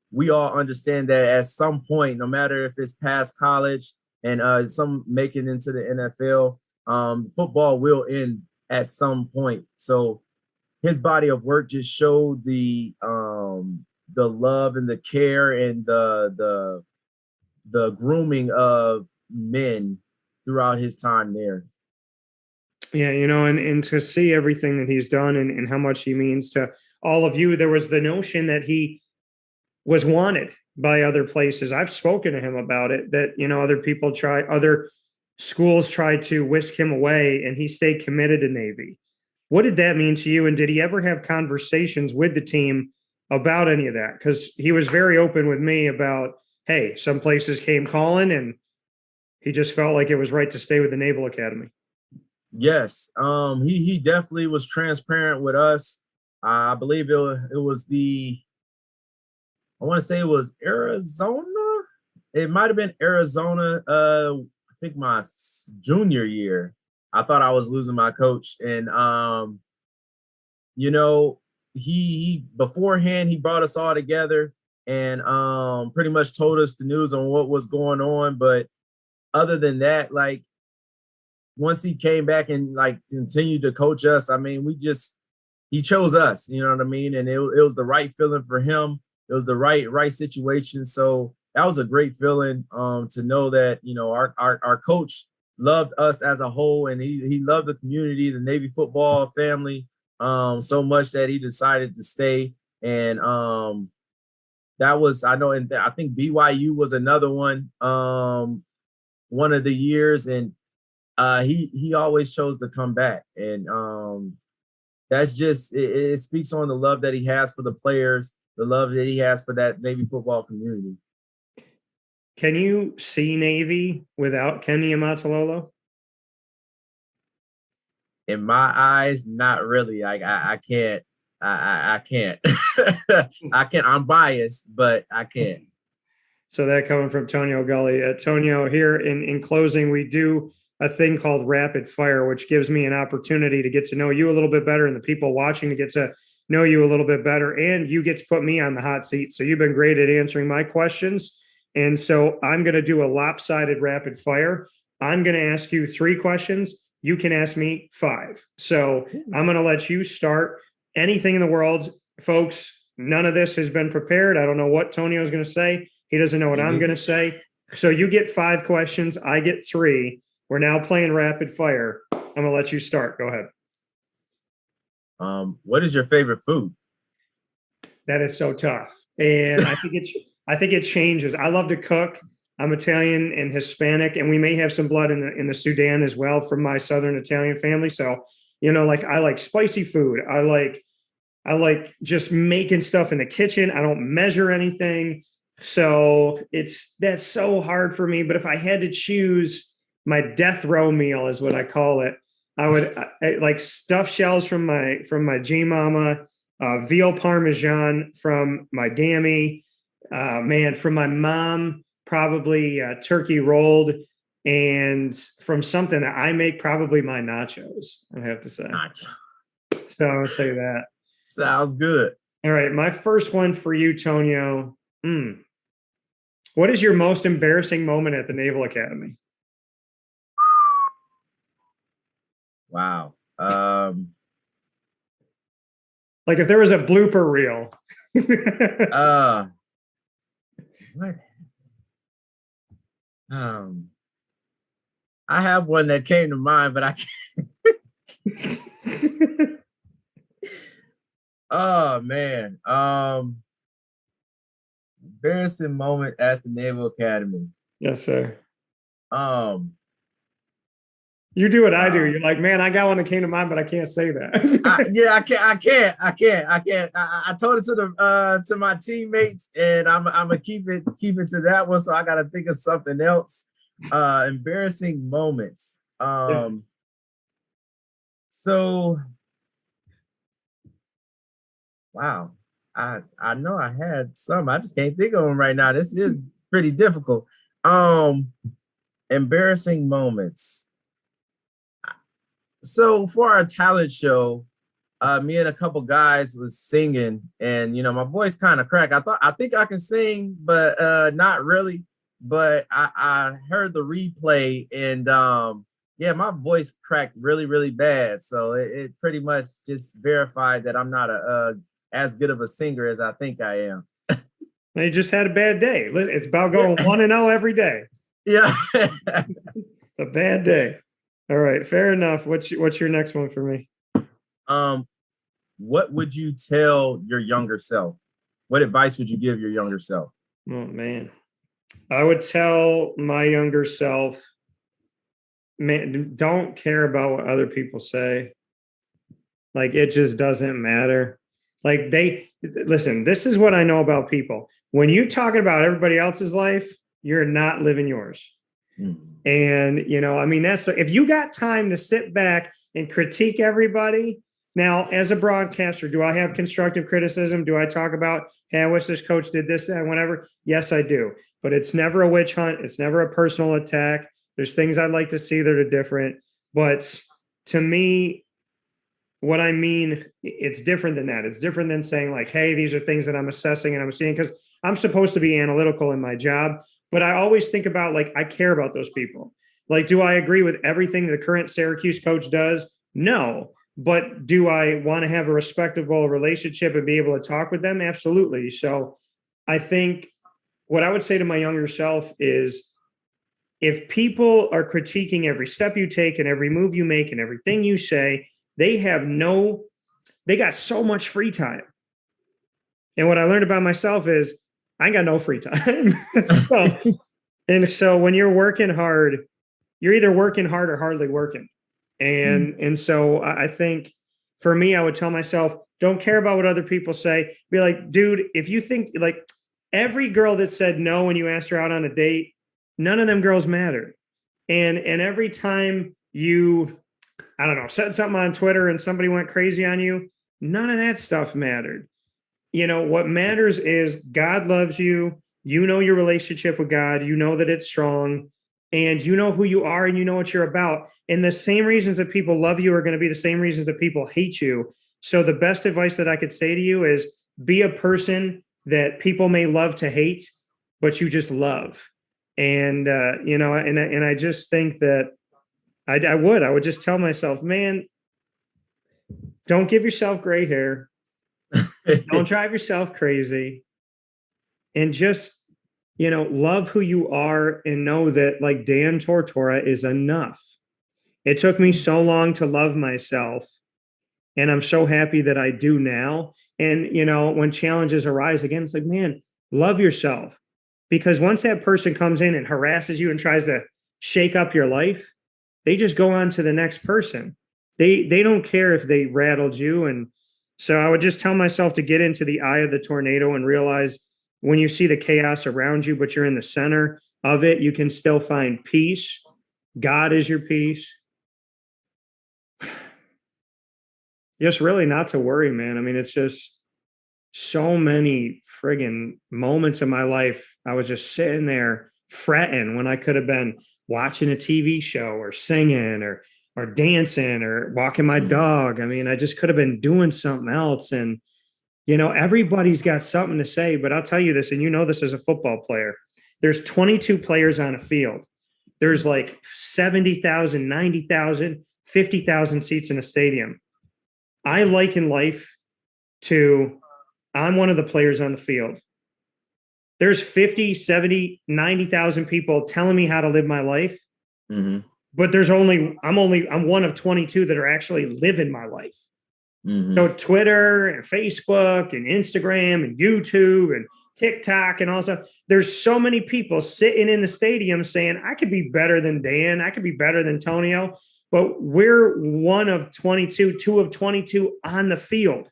we all understand that at some point, no matter if it's past college and some make it into the NFL, football will end at some point. So his body of work just showed the love and the care and the grooming of men throughout his time there. Yeah, and to see everything that he's done and how much he means to all of you. There was the notion that he was wanted by other places. I've spoken to him about it, that, other schools tried to whisk him away and he stayed committed to Navy. What did that mean to you? And did he ever have conversations with the team about any of that? Because he was very open with me about, hey, some places came calling and he just felt like it was right to stay with the Naval Academy. Yes, he definitely was transparent with us. I believe it was I want to say it was Arizona. It might have been Arizona. I think my junior year. I thought I was losing my coach, and he beforehand he brought us all together and pretty much told us the news on what was going on. But other than that, like, once he came back and like continued to coach us, I mean, he chose us, you know what I mean? And it was the right feeling for him. It was the right situation. So that was a great feeling to know that, our coach loved us as a whole, and he loved the community, the Navy football family, so much that he decided to stay. And that was, I know, and I think BYU was another one of the years, and he always chose to come back. And that's just it speaks on the love that he has for the players, the love that he has for that Navy football community. Can you see Navy without Ken Niumatalolo? In my eyes, not really. I can't. I can't. I can't. I'm biased, but I can't. So that coming from Toneo Gulley. Toneo, here in closing, we do a thing called rapid fire, which gives me an opportunity to get to know you a little bit better and the people watching to get to know you a little bit better. And you get to put me on the hot seat. So you've been great at answering my questions. And so I'm going to do a lopsided rapid fire. I'm going to ask you 3 questions. You can ask me 5. So I'm going to let you start. Anything in the world, folks, none of this has been prepared. I don't know what Toneo is going to say. He doesn't know what I'm going to say. So you get 5 questions. I get 3. We're now playing rapid fire. I'm going to let you start. Go ahead. What is your favorite food? That is so tough. And I think it changes. I love to cook. I'm Italian and Hispanic, and we may have some blood in the Sudan as well from my Southern Italian family. So, I like spicy food. I like just making stuff in the kitchen. I don't measure anything. So that's so hard for me. But if I had to choose, my death row meal is what I call it. I like stuffed shells from my G Mama, veal parmesan from my Gammy, from my mom, probably turkey rolled, and from something that I make, probably my nachos, I have to say. So I'm gonna say that. Sounds good. All right, my first one for you, Toneo. What is your most embarrassing moment at the Naval Academy? Wow. Like if there was a blooper reel. What? I have one that came to mind, but I can't. Oh man. Embarrassing moment at the Naval Academy. Yes, sir. You do what I do. You're like, man, I got one that came to mind, but I can't say that. I can't. I told it to my teammates, and I'm gonna keep it to that one. So I gotta think of something else. Embarrassing moments. So wow. I know I had some. I just can't think of them right now. This is pretty difficult. Embarrassing moments. So for our talent show, me and a couple guys was singing, and my voice kind of cracked. I think I can sing, but not really. But I heard the replay, and Yeah, my voice cracked really, really bad. So it pretty much just verified that I'm not as good of a singer as I think I am. You just had a bad day. It's about Yeah. going 1-0 every day. Yeah. A bad day. All right, fair enough. What's your next one for me? What would you tell your younger self? What advice would you give your younger self? Oh man. I would tell my younger self, man, don't care about what other people say. Like it just doesn't matter. Like listen, this is what I know about people. When you talking about everybody else's life, you're not living yours. And, I mean, that's if you got time to sit back and critique everybody. Now, as a broadcaster, do I have constructive criticism? Do I talk about, hey, I wish this coach did this, that, whatever? Yes, I do. But it's never a witch hunt. It's never a personal attack. There's things I'd like to see that are different. But to me, what I mean, it's different than that. It's different than saying like, hey, these are things that I'm assessing and I'm seeing, because I'm supposed to be analytical in my job. But I always think about like, I care about those people. Like, do I agree with everything the current Syracuse coach does? No. But do I want to have a respectable relationship and be able to talk with them? Absolutely. So I think what I would say to my younger self is, if people are critiquing every step you take and every move you make and everything you say, they got so much free time. And what I learned about myself is I ain't got no free time. So when you're working hard, you're either working hard or hardly working. And so I think for me, I would tell myself, don't care about what other people say. Be like, dude, if you think like every girl that said no when you asked her out on a date, none of them girls mattered. And every time you, I don't know, said something on Twitter and somebody went crazy on you, none of that stuff mattered. What matters is God loves you. You know your relationship with God. You know that it's strong, and you know who you are, and you know what you're about. And the same reasons that people love you are going to be the same reasons that people hate you. So the best advice that I could say to you is be a person that people may love to hate, but you just love. And, and I just think that I would just tell myself, man, don't give yourself gray hair. Don't drive yourself crazy, and just, love who you are and know that like Dan Tortora is enough. It took me so long to love myself, and I'm so happy that I do now. And, when challenges arise again, it's like, man, love yourself, because once that person comes in and harasses you and tries to shake up your life, they just go on to the next person. They don't care if they rattled you. And so I would just tell myself to get into the eye of the tornado and realize when you see the chaos around you, but you're in the center of it, you can still find peace. God is your peace. Just really not to worry, man. I mean, it's just so many friggin' moments in my life. I was just sitting there fretting when I could have been watching a TV show or singing or dancing or walking my dog. I mean, I just could have been doing something else. And, everybody's got something to say, but I'll tell you this, and this as a football player, there's 22 players on a field. There's like 70,000, 90,000, 50,000 seats in a stadium. I liken life to, I'm one of the players on the field. There's 50, 70, 90,000 people telling me how to live my life. But I'm one of 22 that are actually living my life. So Twitter and Facebook and Instagram and YouTube and TikTok and all that, there's so many people sitting in the stadium saying, I could be better than Dan. I could be better than Toneo, but we're one of 22, two of 22 on the field.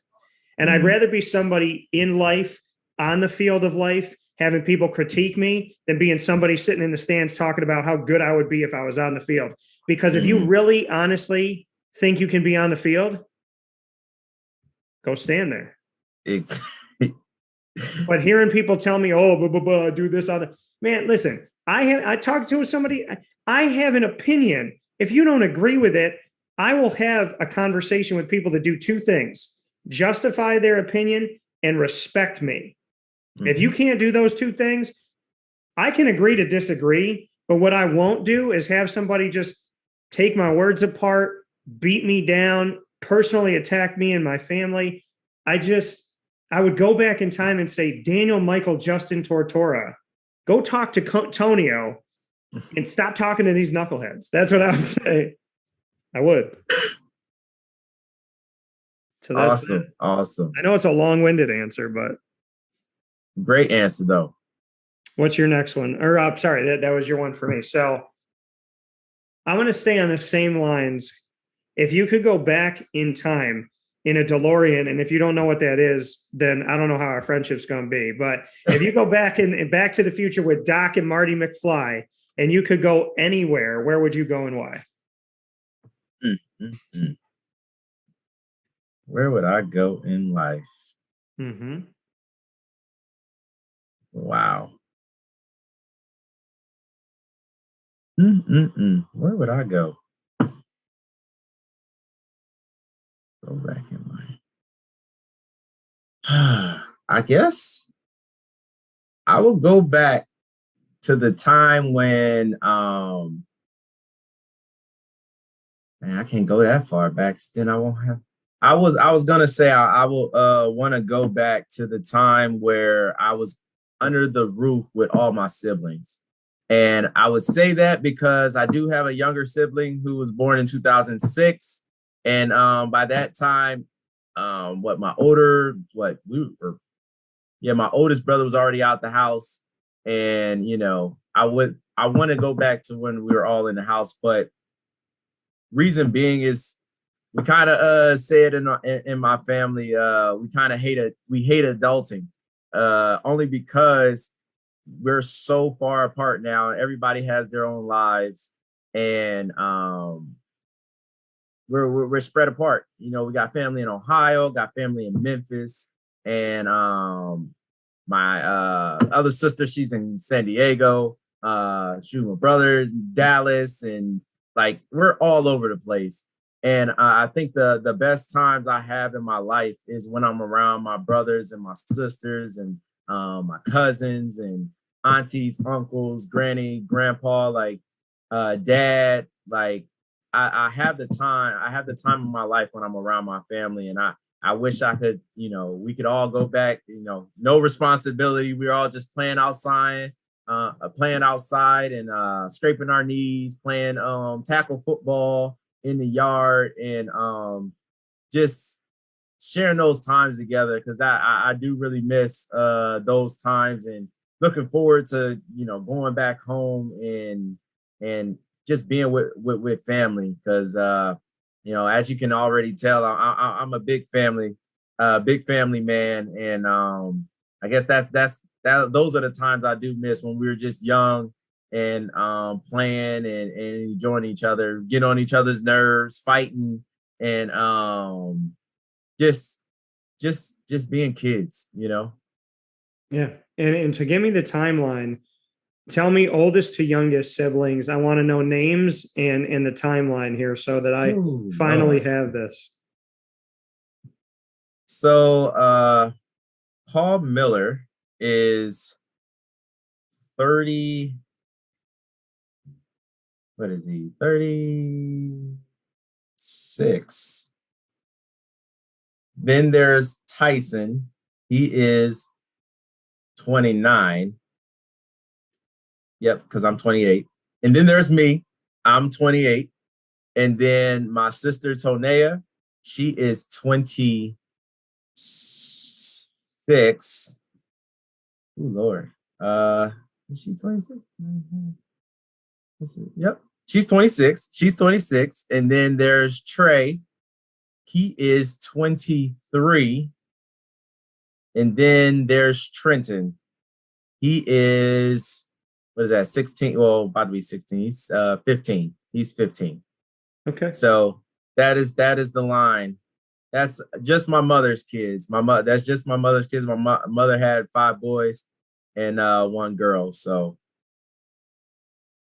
And I'd rather be somebody in life, on the field of life, having people critique me, than being somebody sitting in the stands talking about how good I would be if I was on the field. Because if you really honestly think you can be on the field, go stand there. But hearing people tell me, oh, blah, blah, blah, do this, other, man, listen, I talked to somebody, I have an opinion. If you don't agree with it, I will have a conversation with people that do two things: justify their opinion and respect me. If you can't do those two things, I can agree to disagree, but what I won't do is have somebody just take my words apart, beat me down, personally attack me and my family. I would go back in time and say, Daniel, Michael, Justin, Tortora, go talk to Toneo and stop talking to these knuckleheads. That's what I would say. I would. So that's awesome. it. Awesome. I know it's a long-winded answer, but great answer though. What's your next one? Or sorry, that was your one for me. So I want to stay on the same lines. If you could go back in time in a DeLorean, and if you don't know what that is, then I don't know how our friendship's going to be. But if you go back in Back to the Future with Doc and Marty McFly, and you could go anywhere, where would you go and why? Mm-hmm. Where would I go in life? Mm-hmm. Wow. Where would I go? Go back in life. I guess I will go back to the time when man, I can't go that far back. Then I won't have. I was gonna say I will want to go back to the time where I was under the roof with all my siblings. And I would say that because I do have a younger sibling who was born in 2006. And by that time, my oldest brother was already out the house. And, I want to go back to when we were all in the house. But reason being is we kind of say it in my family, we hate adulting only because we're so far apart now. Everybody has their own lives, and we're spread apart. We got family in Ohio, got family in Memphis, and my other sister, she's in San Diego. She's my brother in Dallas, and like we're all over the place. And I think the best times I have in my life is when I'm around my brothers and my sisters and my cousins and aunties, uncles, granny, grandpa, like dad. Like I have the time. I have the time of my life when I'm around my family, and I wish I could. We could all go back. No responsibility. We're all just playing outside and scraping our knees, playing tackle football in the yard, and just sharing those times together, because I do really miss those times, and looking forward to going back home and just being with family, because as you can already tell, I'm a big family man, and I guess those are the times I do miss, when we were just young and playing and enjoying each other, getting on each other's nerves, fighting, and just being kids. Yeah. And to give me the timeline, tell me oldest to youngest siblings. I want to know names and the timeline here so that I finally have this. So Paul Miller is 30. What is he? 36. Then there's Tyson. He is 29. Yep, because I'm 28. And then there's me. I'm 28. And then my sister Tonea, she is 26. Oh Lord. Is she 26? Yep. She's 26. She's 26. And then there's Trey. He is 23. And then there's Trenton. He is, what is that, 16? Well, about to be 16. He's 15. He's 15. Okay. So that is the line. That's just my mother's kids. That's just my mother's kids. My mother had 5 boys and 1 girl. So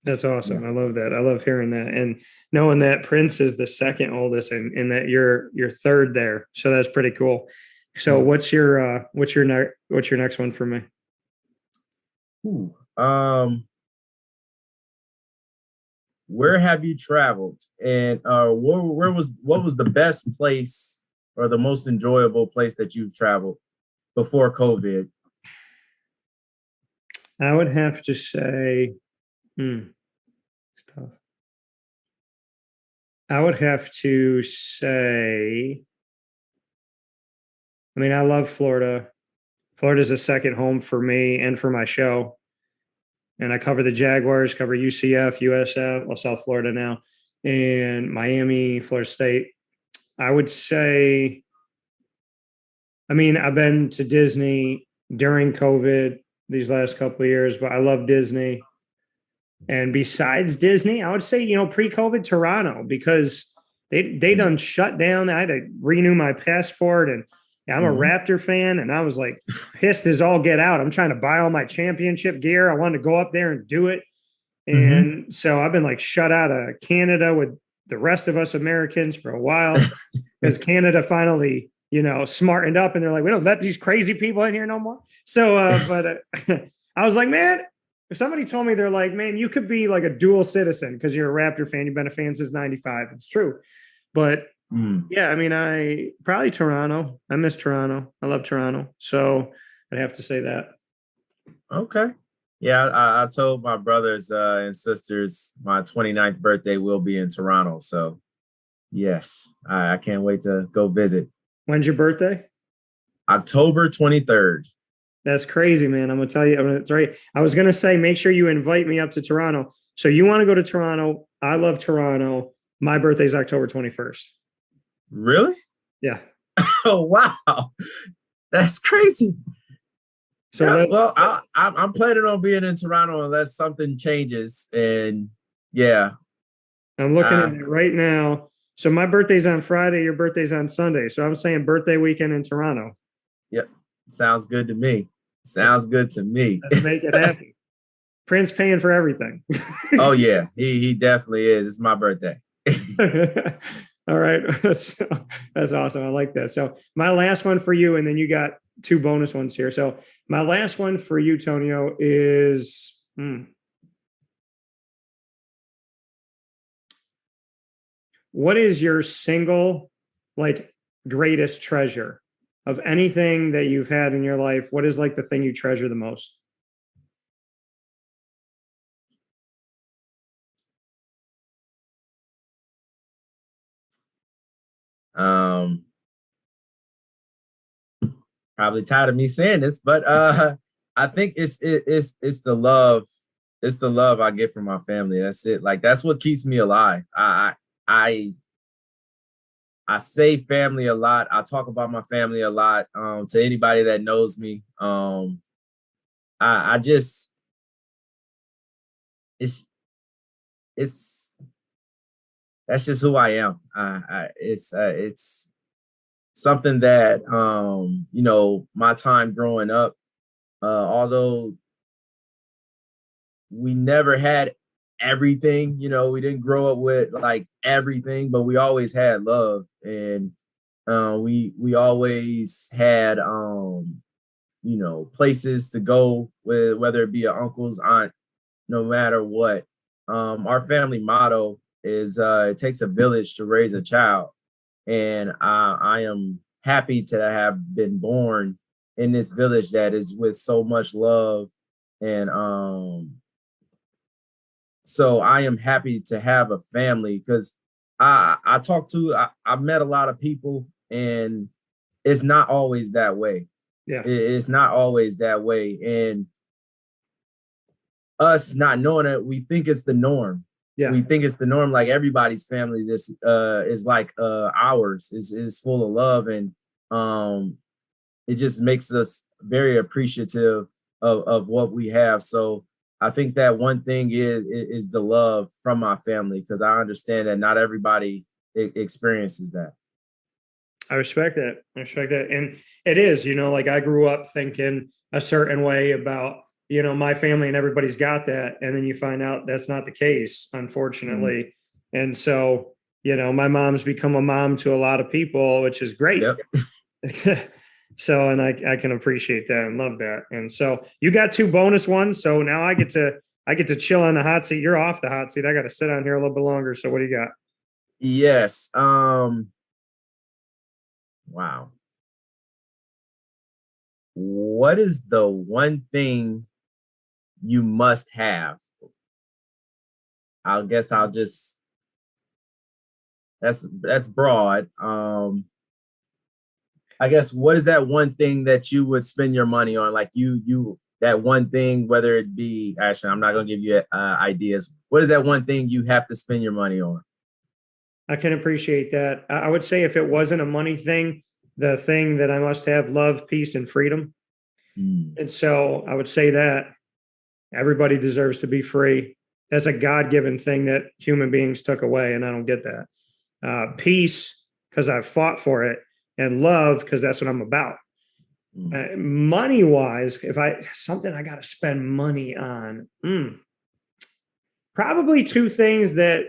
that's awesome. Yeah. I love that. I love hearing that, and knowing that Prince is the second oldest, and that you're third there. So that's pretty cool. So what's your next one for me? Ooh, where have you traveled, and what was the best place or the most enjoyable place that you've traveled before COVID? I would have to say, it's tough. I would have to say, I mean, I love Florida. Florida's a second home for me and for my show. And I cover the Jaguars, cover UCF, USF, well, South Florida now, and Miami, Florida State. I would say, I mean, I've been to Disney during COVID these last couple of years, but I love Disney. And besides Disney, I would say, pre-COVID Toronto, because they done shut down. I had to renew my passport, and I'm a Raptor fan, and I was like pissed as all get out. I'm trying to buy all my championship gear. I wanted to go up there and do it. And so I've been like shut out of Canada with the rest of us Americans for a while, because Canada finally, smartened up, and they're like, we don't let these crazy people in here no more. So, I was like, man, if somebody told me, they're like, man, you could be like a dual citizen because you're a Raptor fan. You've been a fan since '95. It's true. But yeah, I mean, I probably Toronto. I miss Toronto. I love Toronto. So I'd have to say that. Okay. Yeah, I told my brothers and sisters my 29th birthday will be in Toronto. So yes, I can't wait to go visit. When's your birthday? October 23rd. That's crazy, man. I'm going to tell you. That's right. I was going to say, make sure you invite me up to Toronto. So you want to go to Toronto. I love Toronto. My birthday's October 21st. Really? Yeah. Oh, wow. That's crazy. So yeah, well, I'm planning on being in Toronto unless something changes. And yeah. I'm looking at it right now. So my birthday's on Friday. Your birthday's on Sunday. So I'm saying birthday weekend in Toronto. Yep. Sounds good to me. Sounds good to me. Let's make it happen. Prince paying for everything. Oh, yeah. He definitely is. It's my birthday. All right. So, that's awesome. I like that. So my last one for you, and then you got two bonus ones here. So my last one for you, Toneo, is what is your single greatest treasure of anything that you've had in your life? What is the thing you treasure the most? Probably tired of me saying this, but I think it's the love. It's the love I get from my family. That's it. That's what keeps me alive. I say family a lot. I talk about my family a lot to anybody that knows me. I just it's that's just who I am. It's something that my time growing up, although we never had everything, we didn't grow up with everything, but we always had love, and we always had places to go with, whether it be an uncle's, aunt, no matter what. Our family motto is it takes a village to raise a child. And I am happy to have been born in this village that is with so much love. And so I am happy to have a family, because I've met a lot of people, and it's not always that way. Yeah. It's not always that way. And us not knowing it, we think it's the norm. Yeah. We think it's the norm, like everybody's family. This is like ours is full of love, and it just makes us very appreciative of what we have. So I think that one thing is the love from my family, because I understand that not everybody experiences that. I respect that. And it is, I grew up thinking a certain way about my family, and everybody's got that. And then you find out that's not the case, unfortunately. And so, my mom's become a mom to a lot of people, which is great. Yep. So, and I can appreciate that and love that. And so you got two bonus ones. So now I get to I get to chill on the hot seat. You're off the hot seat. I got to sit on here a little bit longer. So what do you got? Yes. Wow. What is the one thing you must have? I guess I'll just, that's broad. I guess, what is that one thing that you would spend your money on? Like that one thing, whether it be, actually, I'm not going to give you ideas. What is that one thing you have to spend your money on? I can appreciate that. I would say if it wasn't a money thing, the thing that I must have, love, peace, and freedom. And so I would say that everybody deserves to be free. That's a God-given thing that human beings took away, and I don't get that. Peace, because I've fought for it, and love, because that's what I'm about. Money-wise, something I got to spend money on, probably two things that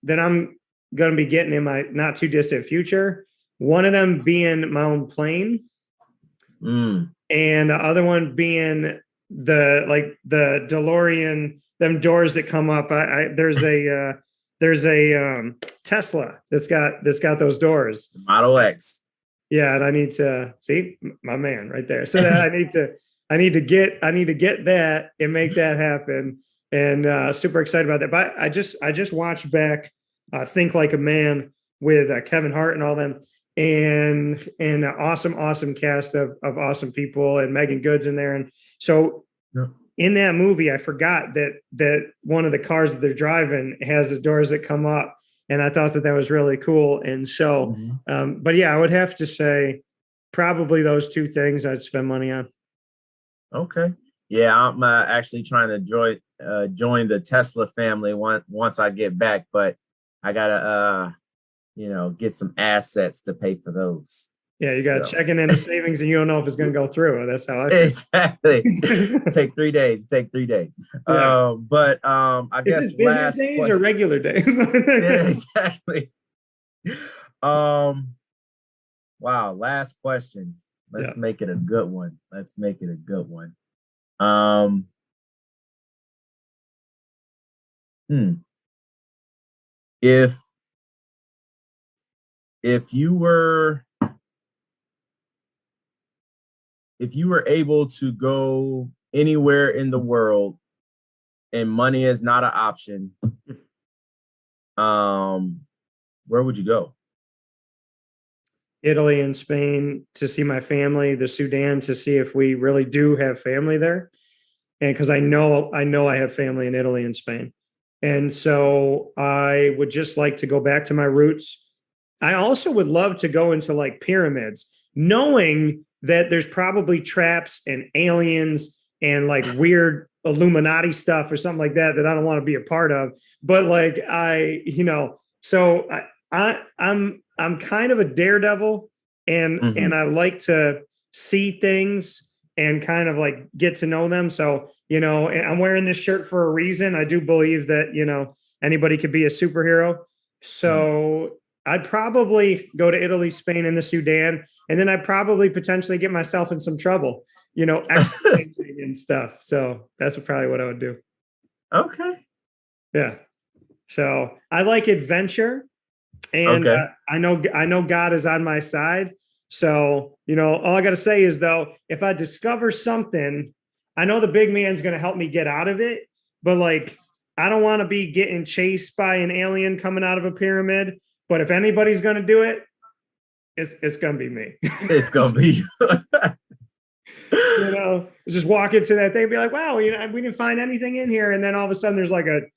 I'm going to be getting in my not too distant future. One of them being my own plane, and the other one being the DeLorean, them doors that come up. There's a Tesla that's got those doors. Model X. Yeah, and I need to see my man right there. So that I need to get that and make that happen. And super excited about that. But I just watched back Think Like a Man with Kevin Hart and all them, and an awesome cast of awesome people, and Megan Good's in there. And so in that movie, I forgot that one of the cars that they're driving has the doors that come up. And I thought that was really cool. And so, but yeah, I would have to say probably those two things I'd spend money on. Okay. Yeah, I'm actually trying to join the Tesla family once I get back, but I gotta get some assets to pay for those. Yeah, you got to check in the savings, and you don't know if it's going to go through. That's how I feel. Exactly. Take 3 days. Yeah. But I guess is this business days or regular days? Yeah, exactly. Wow. Last question. Let's make it a good one. If you were able to go anywhere in the world and money is not an option, where would you go? Italy and Spain to see my family, the Sudan to see if we really do have family there. And because I know I have family in Italy and Spain. And so I would just like to go back to my roots. I also would love to go into like pyramids, knowing that there's probably traps and aliens and like weird Illuminati stuff or something like that I don't want to be a part of. But like so I'm kind of a daredevil, and I like to see things and kind of like get to know them. So, and I'm wearing this shirt for a reason. I do believe that, anybody could be a superhero. So I'd probably go to Italy, Spain, and the Sudan, and then I'd probably potentially get myself in some trouble, excavating and stuff. So that's probably what I would do. Okay. Yeah. So I like adventure, and I know God is on my side. So, all I got to say is, though, if I discover something, I know the big man's going to help me get out of it, but like, I don't want to be getting chased by an alien coming out of a pyramid. But if anybody's going to do it, it's going to be me. It's going to be just walk into that thing and be like, wow, we didn't find anything in here. And then all of a sudden there's like I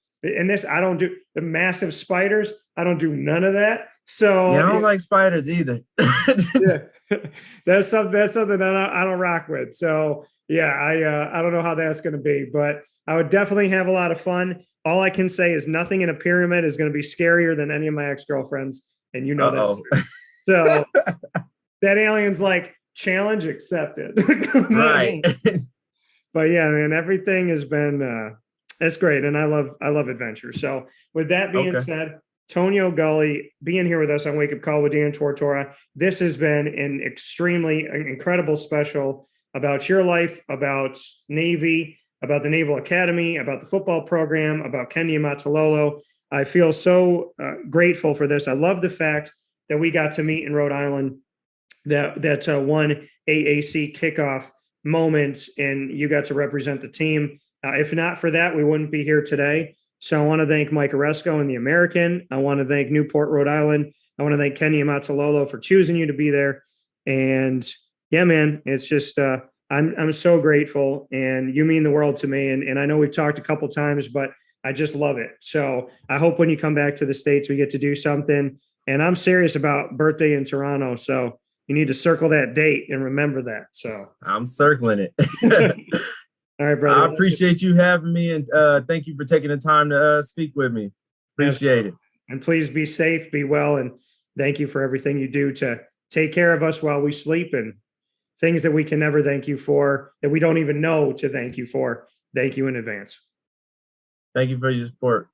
don't do the massive spiders. I don't do none of that. So I don't like spiders either. That's something that I don't rock with. So I don't know how that's going to be, but I would definitely have a lot of fun. All I can say is nothing in a pyramid is going to be scarier than any of my ex-girlfriends. And that's true. So that alien's like, challenge accepted. Right. But yeah, man, everything has been, it's great. And I love adventure. So with that being said, Toneo Gulley being here with us on Wake Up Call with Dan Tortora. This has been an incredible special about your life, about Navy, about the Naval Academy, about the football program, about Ken Niumatalolo. I feel so grateful for this. I love the fact that we got to meet in Rhode Island, that one AAC kickoff moment, and you got to represent the team. If not for that, we wouldn't be here today. So I want to thank Mike Oresco and the American. I want to thank Newport, Rhode Island. I want to thank Ken Niumatalolo for choosing you to be there. And yeah, man, it's just I'm so grateful, and you mean the world to me. And I know we've talked a couple times, but I just love it. So I hope when you come back to the States, we get to do something. And I'm serious about birthday in Toronto. So you need to circle that date and remember that. So I'm circling it. All right, brother. I appreciate you having me, and thank you for taking the time to speak with me. Appreciate it. And please be safe, be well, and thank you for everything you do to take care of us while we sleep, and things that we can never thank you for, that we don't even know to thank you for. Thank you in advance. Thank you for your support.